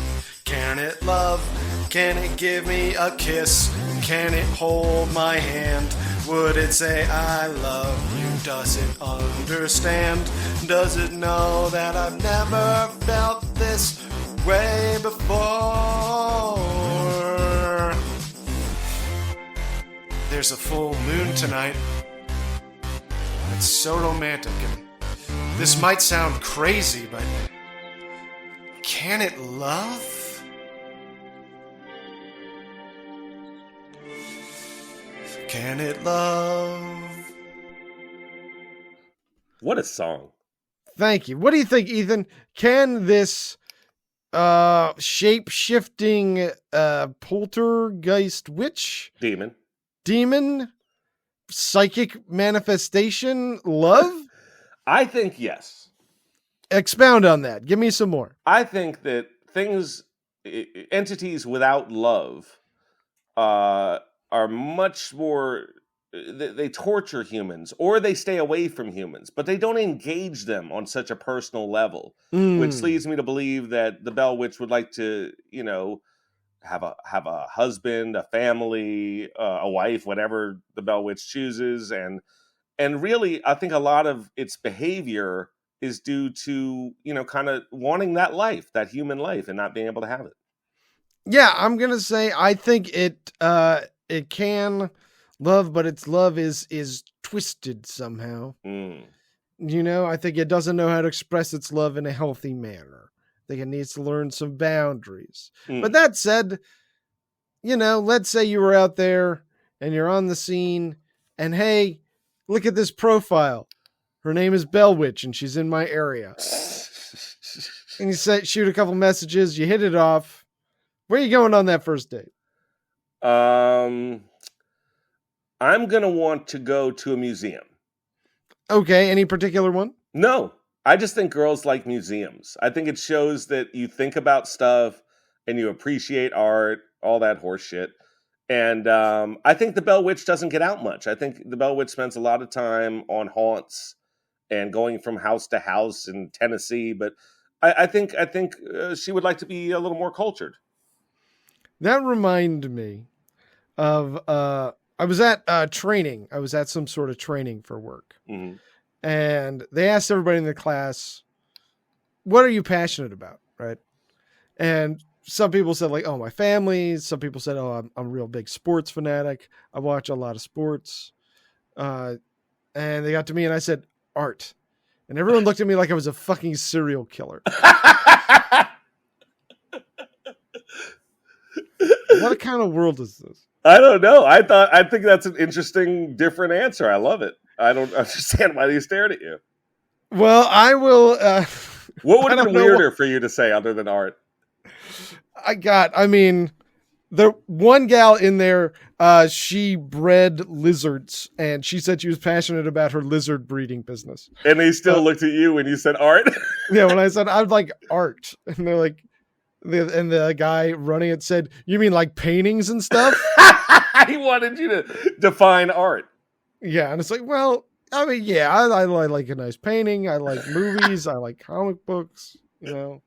can it love? Can it give me a kiss? Can it hold my hand? Would it say I love you? Does it understand? Does it know that I've never felt this way before? There's a full moon tonight. It's so romantic, and this might sound crazy, but can it love? Can it love? What a song. Thank you. What do you think, Ethan? Can this shape-shifting poltergeist witch? Demon? Psychic manifestation love? I think yes. Expound on that. Give me some more. I think that entities without love are much more, they torture humans or they stay away from humans, but they don't engage them on such a personal level, which leads me to believe that the Bell Witch would like to, have a husband, a family, a wife, whatever the Bell Witch chooses. And really, I think a lot of its behavior is due to, kind of wanting that life, that human life, and not being able to have it. Yeah, I'm gonna say I think it can love, but its love is twisted somehow. I think it doesn't know how to express its love in a healthy manner. I think it needs to learn some boundaries. But that said, let's say you were out there and you're on the scene and hey, look at this profile. Her name is Bellwitch and she's in my area. And you shoot a couple messages, you hit it off. Where are you going on that first date? I'm going to want to go to a museum. Okay, any particular one? No, I just think girls like museums. I think it shows that you think about stuff and you appreciate art, all that horse shit. And I think the Bell Witch doesn't get out much. I think the Bell Witch spends a lot of time on haunts and going from house to house in Tennessee. But I think she would like to be a little more cultured. That reminded me of I was at training. I was at some sort of training for work. Mm-hmm. And they asked everybody in the class, what are you passionate about? Right. And some people said like, oh, my family. Some people said, oh, I'm a real big sports fanatic. I watch a lot of sports. And they got to me and I said, art. And everyone looked at me like I was a fucking serial killer. What kind of world is this? I don't know. I think that's an interesting, different answer. I love it. I don't understand why they stared at you. Well, I will. What would have been weirder for you to say other than art? The one gal in there, she bred lizards, and she said she was passionate about her lizard breeding business. And they still looked at you when you said art? Yeah, when I said, I'd like art. And they're like, and the guy running it said, you mean like paintings and stuff? He wanted you to define art. Yeah, and it's like, well, I like a nice painting. I like movies. I like comic books, So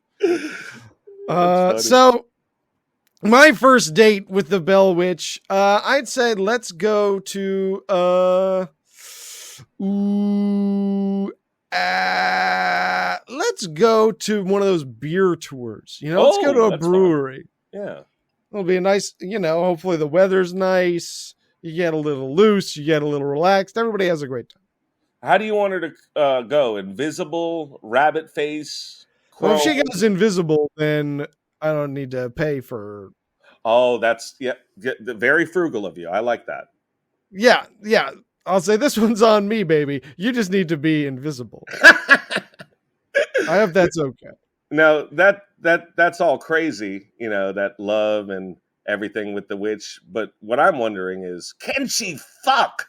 my first date with the Bell Witch, I'd say let's go to let's go to one of those beer tours. Let's go to a brewery. Fun. Yeah. It'll be a nice, hopefully the weather's nice. You get a little loose, you get a little relaxed. Everybody has a great time. How do you want her to go? Invisible, rabbit face? Well, if she goes invisible, then I don't need to pay for her. Oh, that's very frugal of you. I like that. Yeah. I'll say this one's on me, baby. You just need to be invisible. I hope that's okay. Now that's all crazy, that love and everything with the witch. But what I'm wondering is, can she fuck?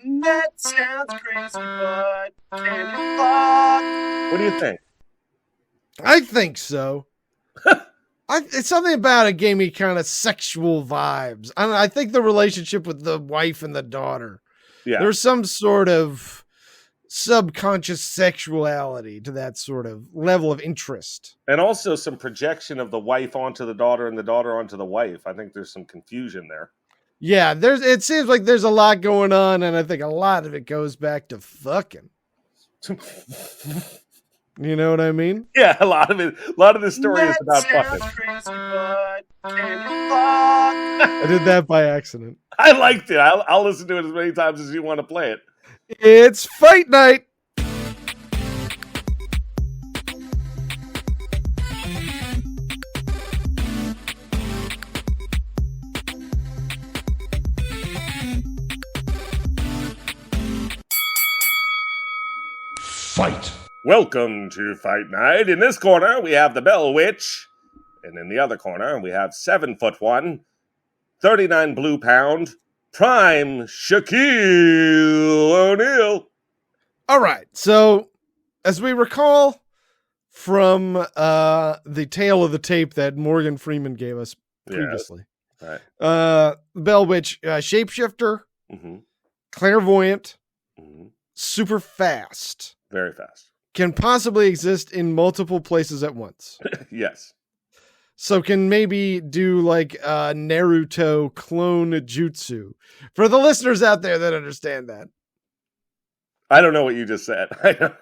That sounds crazy, but can you fuck? What do you think? I think so. It's something about it gave me kind of sexual vibes. I think the relationship with the wife and the daughter. Yeah. There's some sort of subconscious sexuality to that sort of level of interest. And also some projection of the wife onto the daughter and the daughter onto the wife. I think there's some confusion there. Yeah, it seems like there's a lot going on, and I think a lot of it goes back to fucking. You know what I mean? Yeah, a lot of the story is about fucking. Crazy, but can you fuck? I did that by accident. I liked it. I'll listen to it as many times as you want to play it. It's fight night. Fight. Welcome to Fight Night. In this corner, we have the Bell Witch. And in the other corner, we have 7'1", 39 blue pound, prime Shaquille O'Neal. All right. So, as we recall from the tale of the tape that Morgan Freeman gave us previously, right. Bell Witch, shapeshifter, clairvoyant, super fast. Very fast. Can possibly exist in multiple places at once. Yes. So can maybe do like Naruto clone jutsu. For the listeners out there that understand that. I don't know what you just said.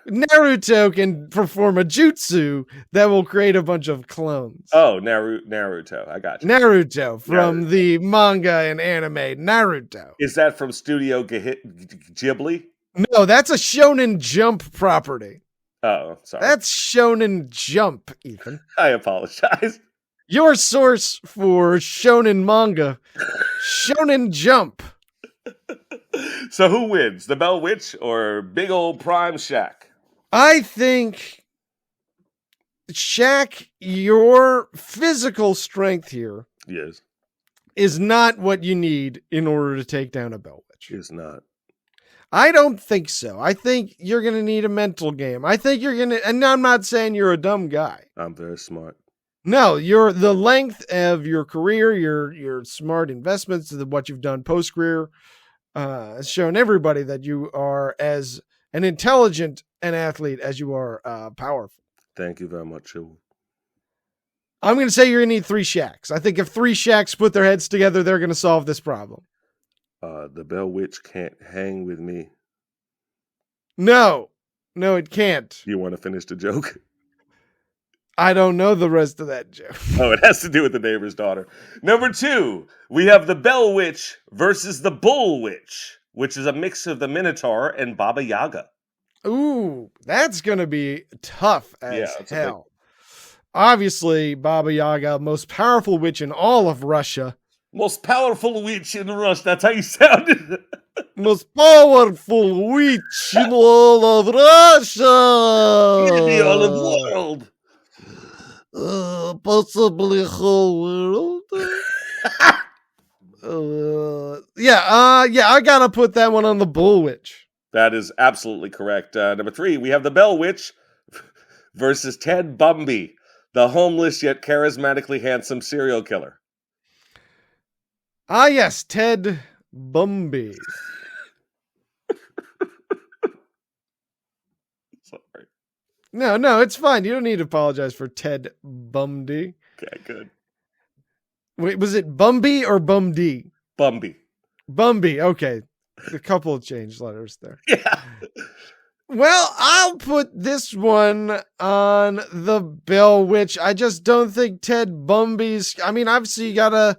Naruto can perform a jutsu that will create a bunch of clones. Oh, Naruto. I got you. Naruto from the manga and anime Naruto. Is that from Studio Ghibli? No, that's a Shonen Jump property. Oh, sorry. That's Shonen Jump, Ethan. I apologize. Your source for shonen manga, Shonen Jump. So who wins, the Bell Witch or big old Prime Shack? I think, Shaq, your physical strength here Yes. is not what you need in order to take down a Bell Witch. It's not. I don't think so. I think you're going to need a mental game. I think you're going to, and I'm not saying you're a dumb guy. I'm very smart. No, the length of your career, your smart investments, what you've done post-career, has shown everybody that you are as an intelligent an athlete as you are powerful. Thank you very much, Joe. I'm going to say you're going to need 3 Shaqs. I think if 3 Shaqs put their heads together, they're going to solve this problem. The Bell Witch can't hang with me. No, it can't. You want to finish the joke? I don't know the rest of that joke. Oh, it has to do with the neighbor's daughter. Number 2, we have the Bell Witch versus the Bull Witch, which is a mix of the Minotaur and Baba Yaga. Ooh, that's going to be tough as that's hell. Obviously, Baba Yaga, most powerful witch in all of Russia. Most powerful witch in Russia. That's how you sounded. Most powerful witch in all of Russia. In the all of world. Possibly whole world. I gotta put that one on the Bull Witch. That is absolutely correct. Number 3, we have the Bell Witch versus Ted Bundy, the homeless yet charismatically handsome serial killer. Ah, yes, Ted Bundy. Sorry. No, it's fine. You don't need to apologize for Ted Bundy. Okay, good. Wait, was it Bumby or Bumdy? Bumby. Bumby, okay. A couple of change letters there. Yeah. Well, I'll put this one on the Bell Witch. I just don't think Ted Bundy's... I mean, obviously you gotta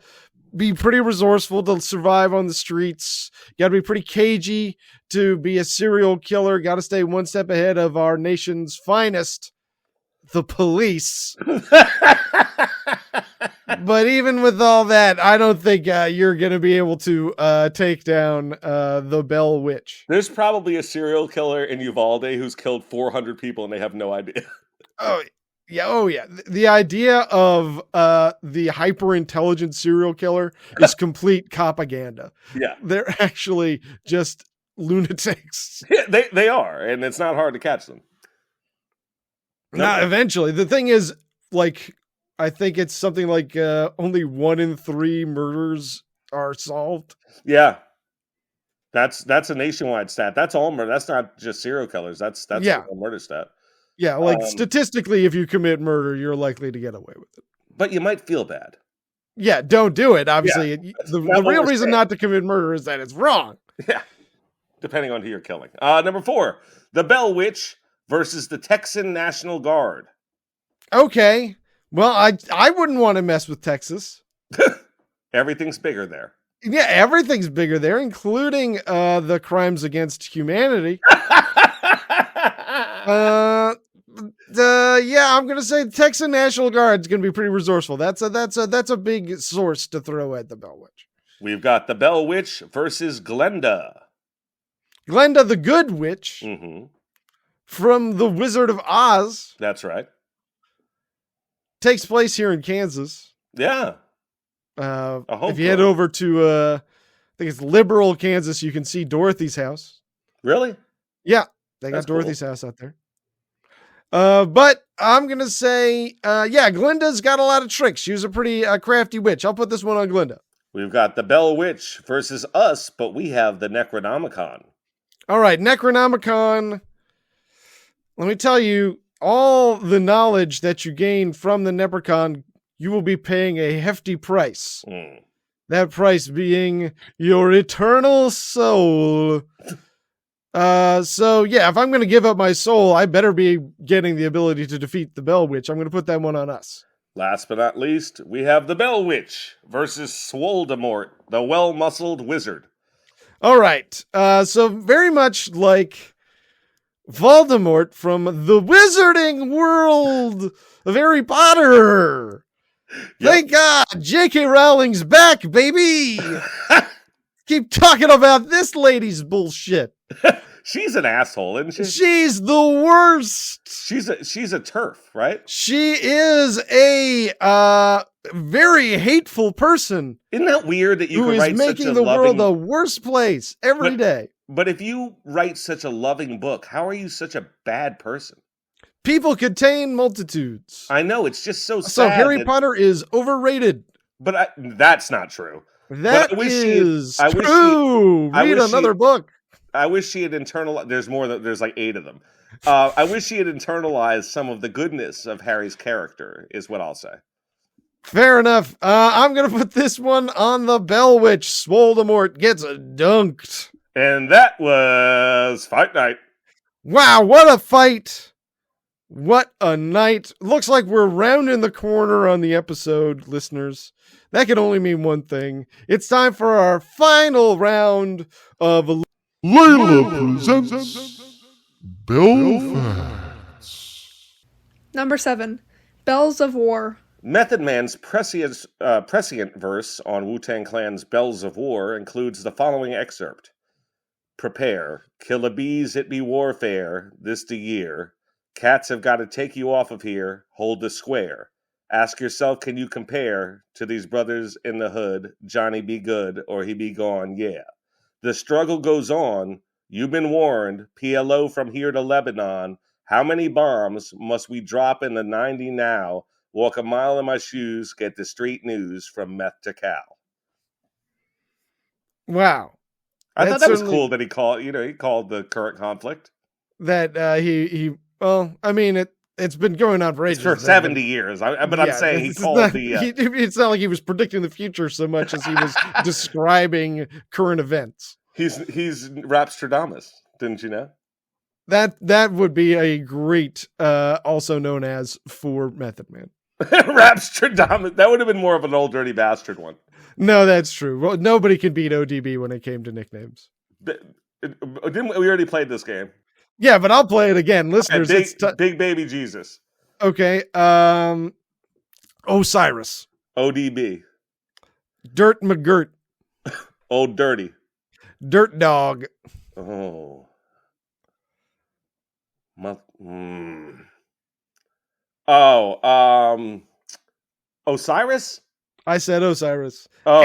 be pretty resourceful to survive on the streets. You gotta be pretty cagey to be a serial killer. Gotta stay one step ahead of our nation's finest, the police. But even with all that, I don't think you're going to be able to take down the Bell Witch. There's probably a serial killer in Uvalde who's killed 400 people and they have no idea. Oh, yeah. The idea of the hyper-intelligent serial killer is complete propaganda. Yeah. They're actually just lunatics. Yeah, they are, and it's not hard to catch them. Not eventually. The thing is, like, I think it's something like only 1 in 3 murders are solved. Yeah. That's a nationwide stat. That's all murder. That's not just serial killers. That's a murder stat. Yeah, like statistically, if you commit murder, you're likely to get away with it. But you might feel bad. Yeah, don't do it. Obviously, the real reason saying. not to commit murder is that it's wrong. Yeah, depending on who you're killing. Number 4, the Bell Witch versus the Texan National Guard. Okay. Well, I wouldn't want to mess with Texas. Everything's bigger there. Yeah, everything's bigger there, including the crimes against humanity. I'm gonna say the Texan National Guard's gonna be pretty resourceful. That's a big source to throw at the Bell Witch. We've got the Bell Witch versus Glenda. Glenda the Good Witch from The Wizard of Oz. That's right. Takes place here in Kansas. Yeah. If you head over to I think it's Liberal, Kansas, you can see Dorothy's house. Really? Yeah, they got Dorothy's house out there. But I'm gonna say, Glenda's got a lot of tricks. She was a pretty crafty witch. I'll put this one on Glenda. We've got the Bell Witch versus us, but we have the Necronomicon. All right, Necronomicon. Let me tell you, all the knowledge that you gain from the Necronomicon, you will be paying a hefty price. That price being your eternal soul. So yeah, if I'm going to give up my soul, I better be getting the ability to defeat the Bell Witch. I'm going to put that one on us. Last but not least, we have the Bell Witch versus Swoldemort, the well-muscled wizard. All right. So very much like Voldemort from the Wizarding World of Harry Potter. Yep. Thank God, J.K. Rowling's back, baby. Keep talking about this lady's bullshit. She's an asshole, isn't she? She's the worst. She's a turf, right? She is a very hateful person Isn't that weird that you who can is write such making a the loving... world a worse place every day. But if you write such a loving book, how are you such a bad person? People contain multitudes. I know, it's just so sad. So Harry Potter is overrated. But that's not true. That I wish is I wish true. I Read wish another book. I wish she had internalized... There's like 8 of them. I wish she had internalized some of the goodness of Harry's character, is what I'll say. Fair enough. I'm going to put this one on the Bell Witch. Swoldemort gets dunked. And that was Fight Night. Wow, what a fight. What a night. Looks like we're rounding the corner on the episode, listeners. That can only mean one thing. It's time for our final round of Layla presents Belfast. Number 7. Bells of War. Method Man's prescient verse on Wu-Tang Clan's Bells of War includes the following excerpt. Prepare, killer bees, it be warfare, this the year. Cats have got to take you off of here, hold the square. Ask yourself, can you compare to these brothers in the hood? Johnny be good or he be gone, yeah. The struggle goes on, you've been warned, PLO from here to Lebanon. How many bombs must we drop in the 90 now? Walk a mile in my shoes, get the street news from meth to Cal. wow. I thought that was certainly cool that he called the current conflict. That well, I mean, it's been going on for ages. For 70 years. But I'm saying he called it's not like he was predicting the future so much as he was describing current events. He's Rapstradamus, didn't you know? That would be a great, also known as for Method Man. Rapstradamus. That would have been more of an old dirty bastard one. No, that's true. Well, nobody can beat ODB when it came to nicknames. Didn't we already played this game? Yeah, but I'll play it again, listeners. Big Baby Jesus. Okay. Osiris. ODB. Dirt McGirt. Old Dirty. Dirt Dog. Oh. Osiris? I said Osiris. Oh.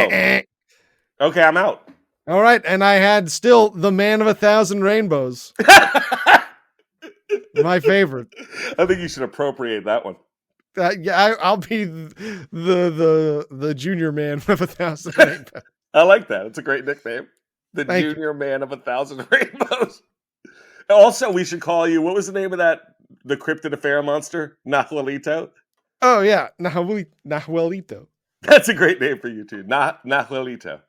Okay, I'm out. All right, and I had still the Man of 1,000 Rainbows. My favorite. I think you should appropriate that one. Yeah, I'll be the junior man of 1,000 Rainbows. I like that. It's a great nickname. The Thank junior man of 1,000 rainbows. Also, we should call you, what was the name of the cryptid affair monster? Nahuelito? Oh, yeah. Nahuelito. That's a great name for you, too. Nahuelito.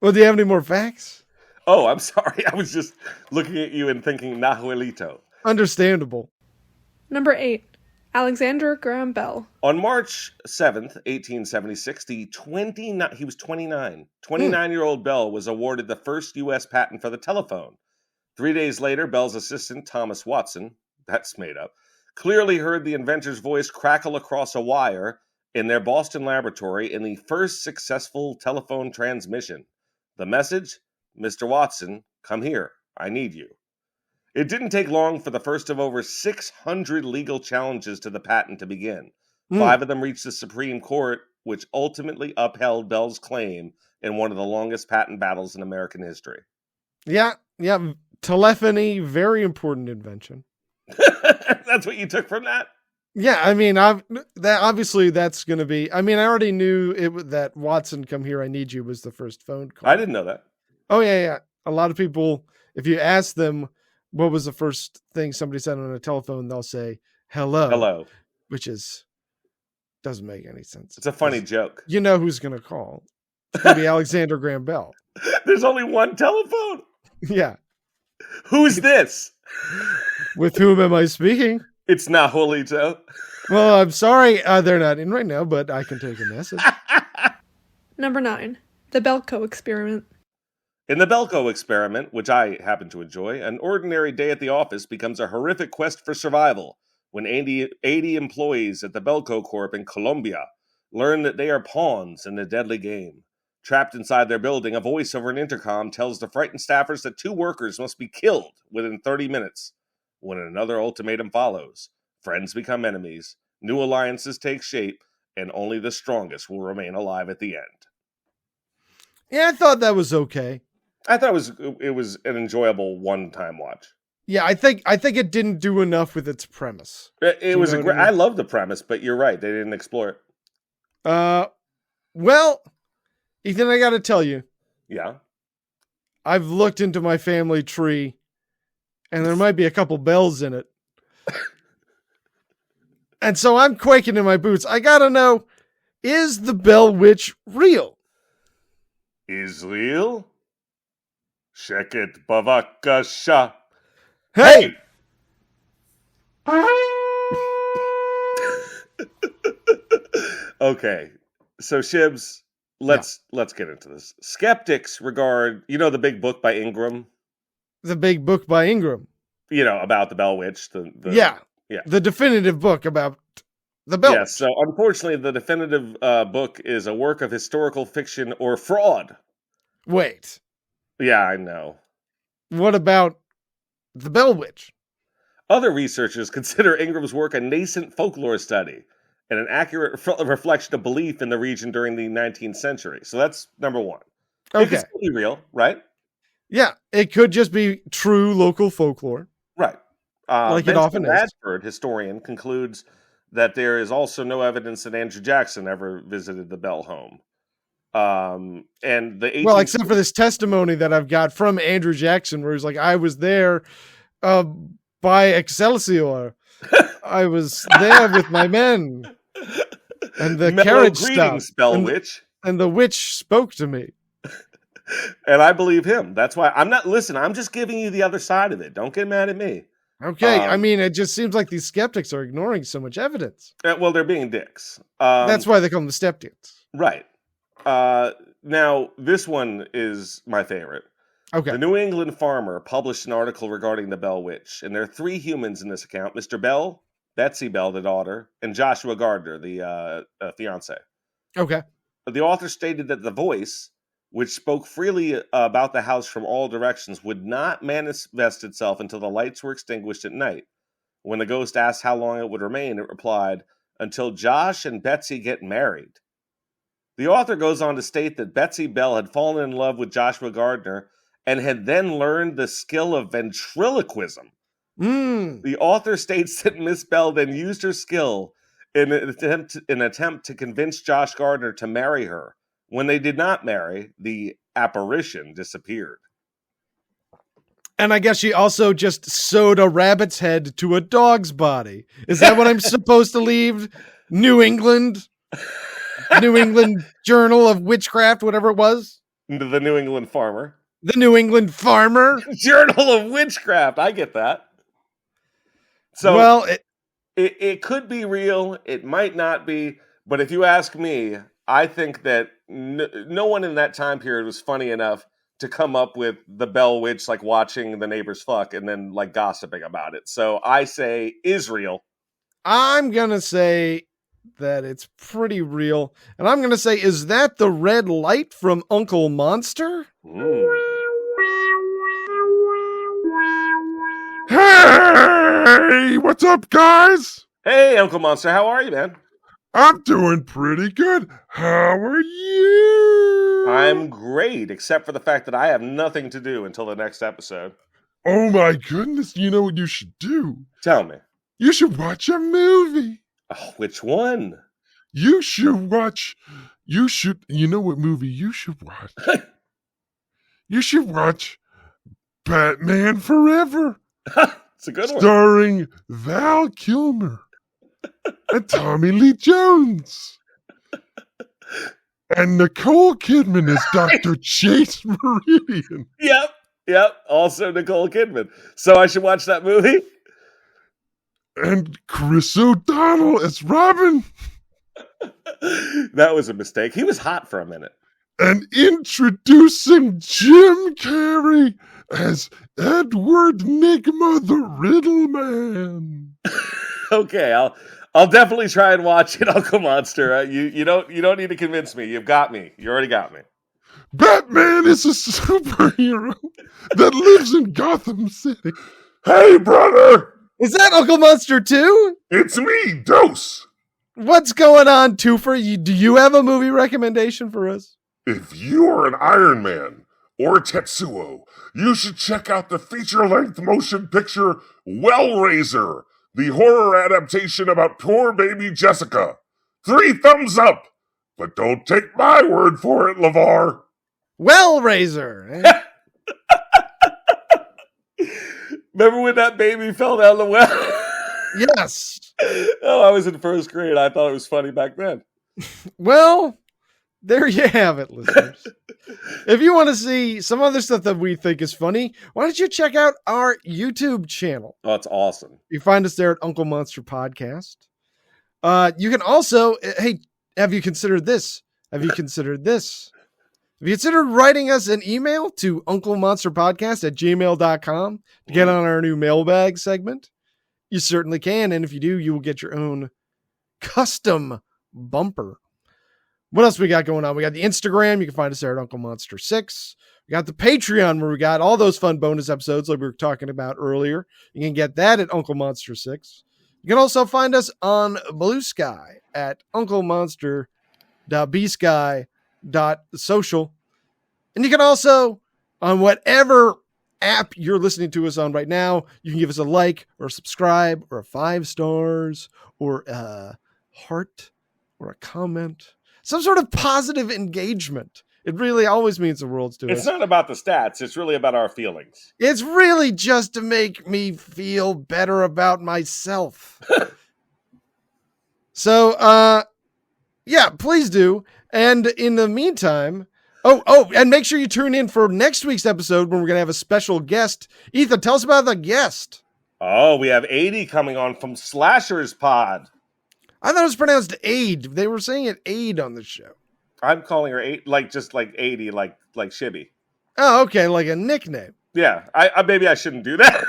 Well, do you have any more facts? Oh, I'm sorry. I was just looking at you and thinking Nahuelito. Understandable. Number 8. Alexander Graham Bell. On March 7th, 1876, he was 29. 29-year-old Bell was awarded the first U.S. patent for the telephone. 3 days later, Bell's assistant, Thomas Watson, that's made up, clearly heard the inventor's voice crackle across a wire in their Boston laboratory in the first successful telephone transmission. The message, Mr. Watson, come here. I need you. It didn't take long for the first of over 600 legal challenges to the patent to begin. 5 of them reached the Supreme Court, which ultimately upheld Bell's claim in one of the longest patent battles in American history. Yeah. Telephony, very important invention. That's what you took from that? Yeah, I mean, obviously that's going to be. I mean, I already knew that Watson, come here, I need you was the first phone call. I didn't know that. Oh yeah. A lot of people, if you ask them what was the first thing somebody said on a telephone, they'll say hello, which doesn't make any sense. It's a funny joke. You know who's going to call? It's going to be Alexander Graham Bell. There's only one telephone. Yeah. Who's this? With whom am I speaking? It's Nahuelito. Well, I'm sorry, they're not in right now, but I can take a message. Number 9. The Belko Experiment. In the Belko experiment, which I happen to enjoy, an ordinary day at the office becomes a horrific quest for survival when 80 employees at the Belko Corp in Colombia learn that they are pawns in a deadly game. Trapped inside their building, a voice over an intercom tells the frightened staffers that 2 workers must be killed within 30 minutes. When another ultimatum follows, friends become enemies, new alliances take shape, and only the strongest will remain alive at the end. Yeah, I thought that was okay. I thought it was an enjoyable one-time watch. Yeah, I think it didn't do enough with its premise. It was know what I mean? I love the premise, but you're right, they didn't explore it. Well, Ethan, I got to tell you, Yeah. I've looked into my family tree, and there might be a couple bells in it. And so I'm quaking in my boots. I got to know, is the Bell Witch real? Is real? Check it, Bavakasha. Hey! Okay, so Shibs, let's get into this. Skeptics regard, the big book by Ingram, The big book by Ingram. about the Bell Witch. Yeah. Yeah. The definitive book about the Bell Yeah, Witch. so unfortunately, the definitive book is a work of historical fiction or fraud. Wait, Yeah, I know. what about the Bell Witch? Other researchers consider Ingram's work a nascent folklore study and an accurate reflection of belief in the region during the 19th century. So that's number one. It Okay. could still be real, right? Yeah, it could just be true local folklore. Right. Like it Benjamin often is. Radford, historian, concludes that there is also no evidence that Andrew Jackson ever visited the Bell home. And the 18th Well, except for this testimony that I've got from Andrew Jackson, where he's like, I was there by Excelsior. I was there with my men. And the Mellow carriage greetings, stopped. Bell Witch. And the witch spoke to me. And I believe him. That's why I'm just giving you the other side of it. Don't get mad at me. Okay, I mean, it just seems like these skeptics are ignoring so much evidence. Well, they're being dicks. That's why they call them the skeptics. Right. Now, this one is my favorite. Okay. The New England Farmer published an article regarding the Bell Witch, and there are 3 humans in this account: Mr. Bell, Betsy Bell, the daughter, and Joshua Gardner, the fiance. Okay. The author stated that the voice, which spoke freely about the house from all directions, would not manifest itself until the lights were extinguished at night. When the ghost asked how long it would remain, it replied, "Until Josh and Betsy get married." The author goes on to state that Betsy Bell had fallen in love with Joshua Gardner and had then learned the skill of ventriloquism. The author states that Miss Bell then used her skill in an attempt to convince Josh Gardner to marry her. When they did not marry, the apparition disappeared. And I guess she also just sewed a rabbit's head to a dog's body. Is that what I'm supposed to leave New England? New England Journal of Witchcraft, whatever it was? The New England Farmer. The New England Farmer? Journal of Witchcraft. I get that. So, well, it could be real. It might not be. But if you ask me, I think that no one in that time period was funny enough to come up with the Bell Witch, like watching the neighbors fuck and then like gossiping about it. So I say is real. I'm going to say that it's pretty real. And I'm going to say, is that the red light from Uncle Monster? Hey, what's up, guys? Hey, Uncle Monster, how are you, man? I'm doing pretty good. How are you? I'm great, except for the fact that I have nothing to do until the next episode. Oh my goodness, you know what you should do? Tell me. You should watch a movie. Oh, which one? You know what movie you should watch? You should watch Batman Forever. It's a good one. Starring Val Kilmer and Tommy Lee Jones. And Nicole Kidman is Dr. Chase Meridian. Yep. Yep, also Nicole Kidman. So I should watch that movie? And Chris O'Donnell as Robin. That was a mistake. He was hot for a minute. And introducing Jim Carrey as Edward Nigma the Riddle Man. Okay, I'll definitely try and watch it, Uncle Monster. You don't need to convince me. You've got me. You already got me. Batman is a superhero that lives in Gotham City. Hey, brother! Is that Uncle Monster too? It's me, Dose! What's going on, Twofer? Do you have a movie recommendation for us? If you are an Iron Man or Tetsuo, you should check out the feature-length motion picture Wellraiser, the horror adaptation about poor baby Jessica. 3 thumbs up! But don't take my word for it, LeVar. Wellraiser. Eh? Remember when that baby fell down the well? Yes. Oh, I was in first grade. I thought it was funny back then. Well, there you have it, listeners. If you want to see some other stuff that we think is funny, why don't you check out our YouTube channel? Oh, it's awesome. You find us there at Uncle Monster Podcast. You can also, hey, have you considered this? Have you considered this? Have you considered writing us an email to unclemonsterpodcast@gmail.com to get on our new mailbag segment? You certainly can. And if you do, you will get your own custom bumper. What else we got going on? We got the Instagram. You can find us there at Uncle Monster 6. We got the Patreon where we got all those fun bonus episodes like we were talking about earlier. You can get that at Uncle Monster 6. You can also find us on Blue Sky at unclemonster.bsky.social. And you can also, on whatever app you're listening to us on right now, you can give us a like or a subscribe or a 5 stars or a heart or a comment. Some sort of positive engagement. It really always means the world to us. It's not about the stats. It's really about our feelings. It's really just to make me feel better about myself. So, yeah, please do. And in the meantime, and make sure you tune in for next week's episode when we're going to have a special guest. Ethan, tell us about the guest. Oh, we have 80 coming on from Slashers Pod. I thought it was pronounced Aid. They were saying it Aid on the show. I'm calling her 8, just like 80, like Shibby. Oh, okay, like a nickname. Yeah, I maybe I shouldn't do that.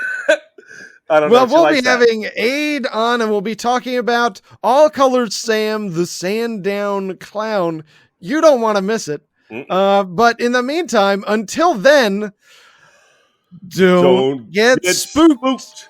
I don't know. Well, we'll be having Aid on, and we'll be talking about All Colored Sam, the Sandown Clown. You don't want to miss it. But in the meantime, until then, don't get spooked.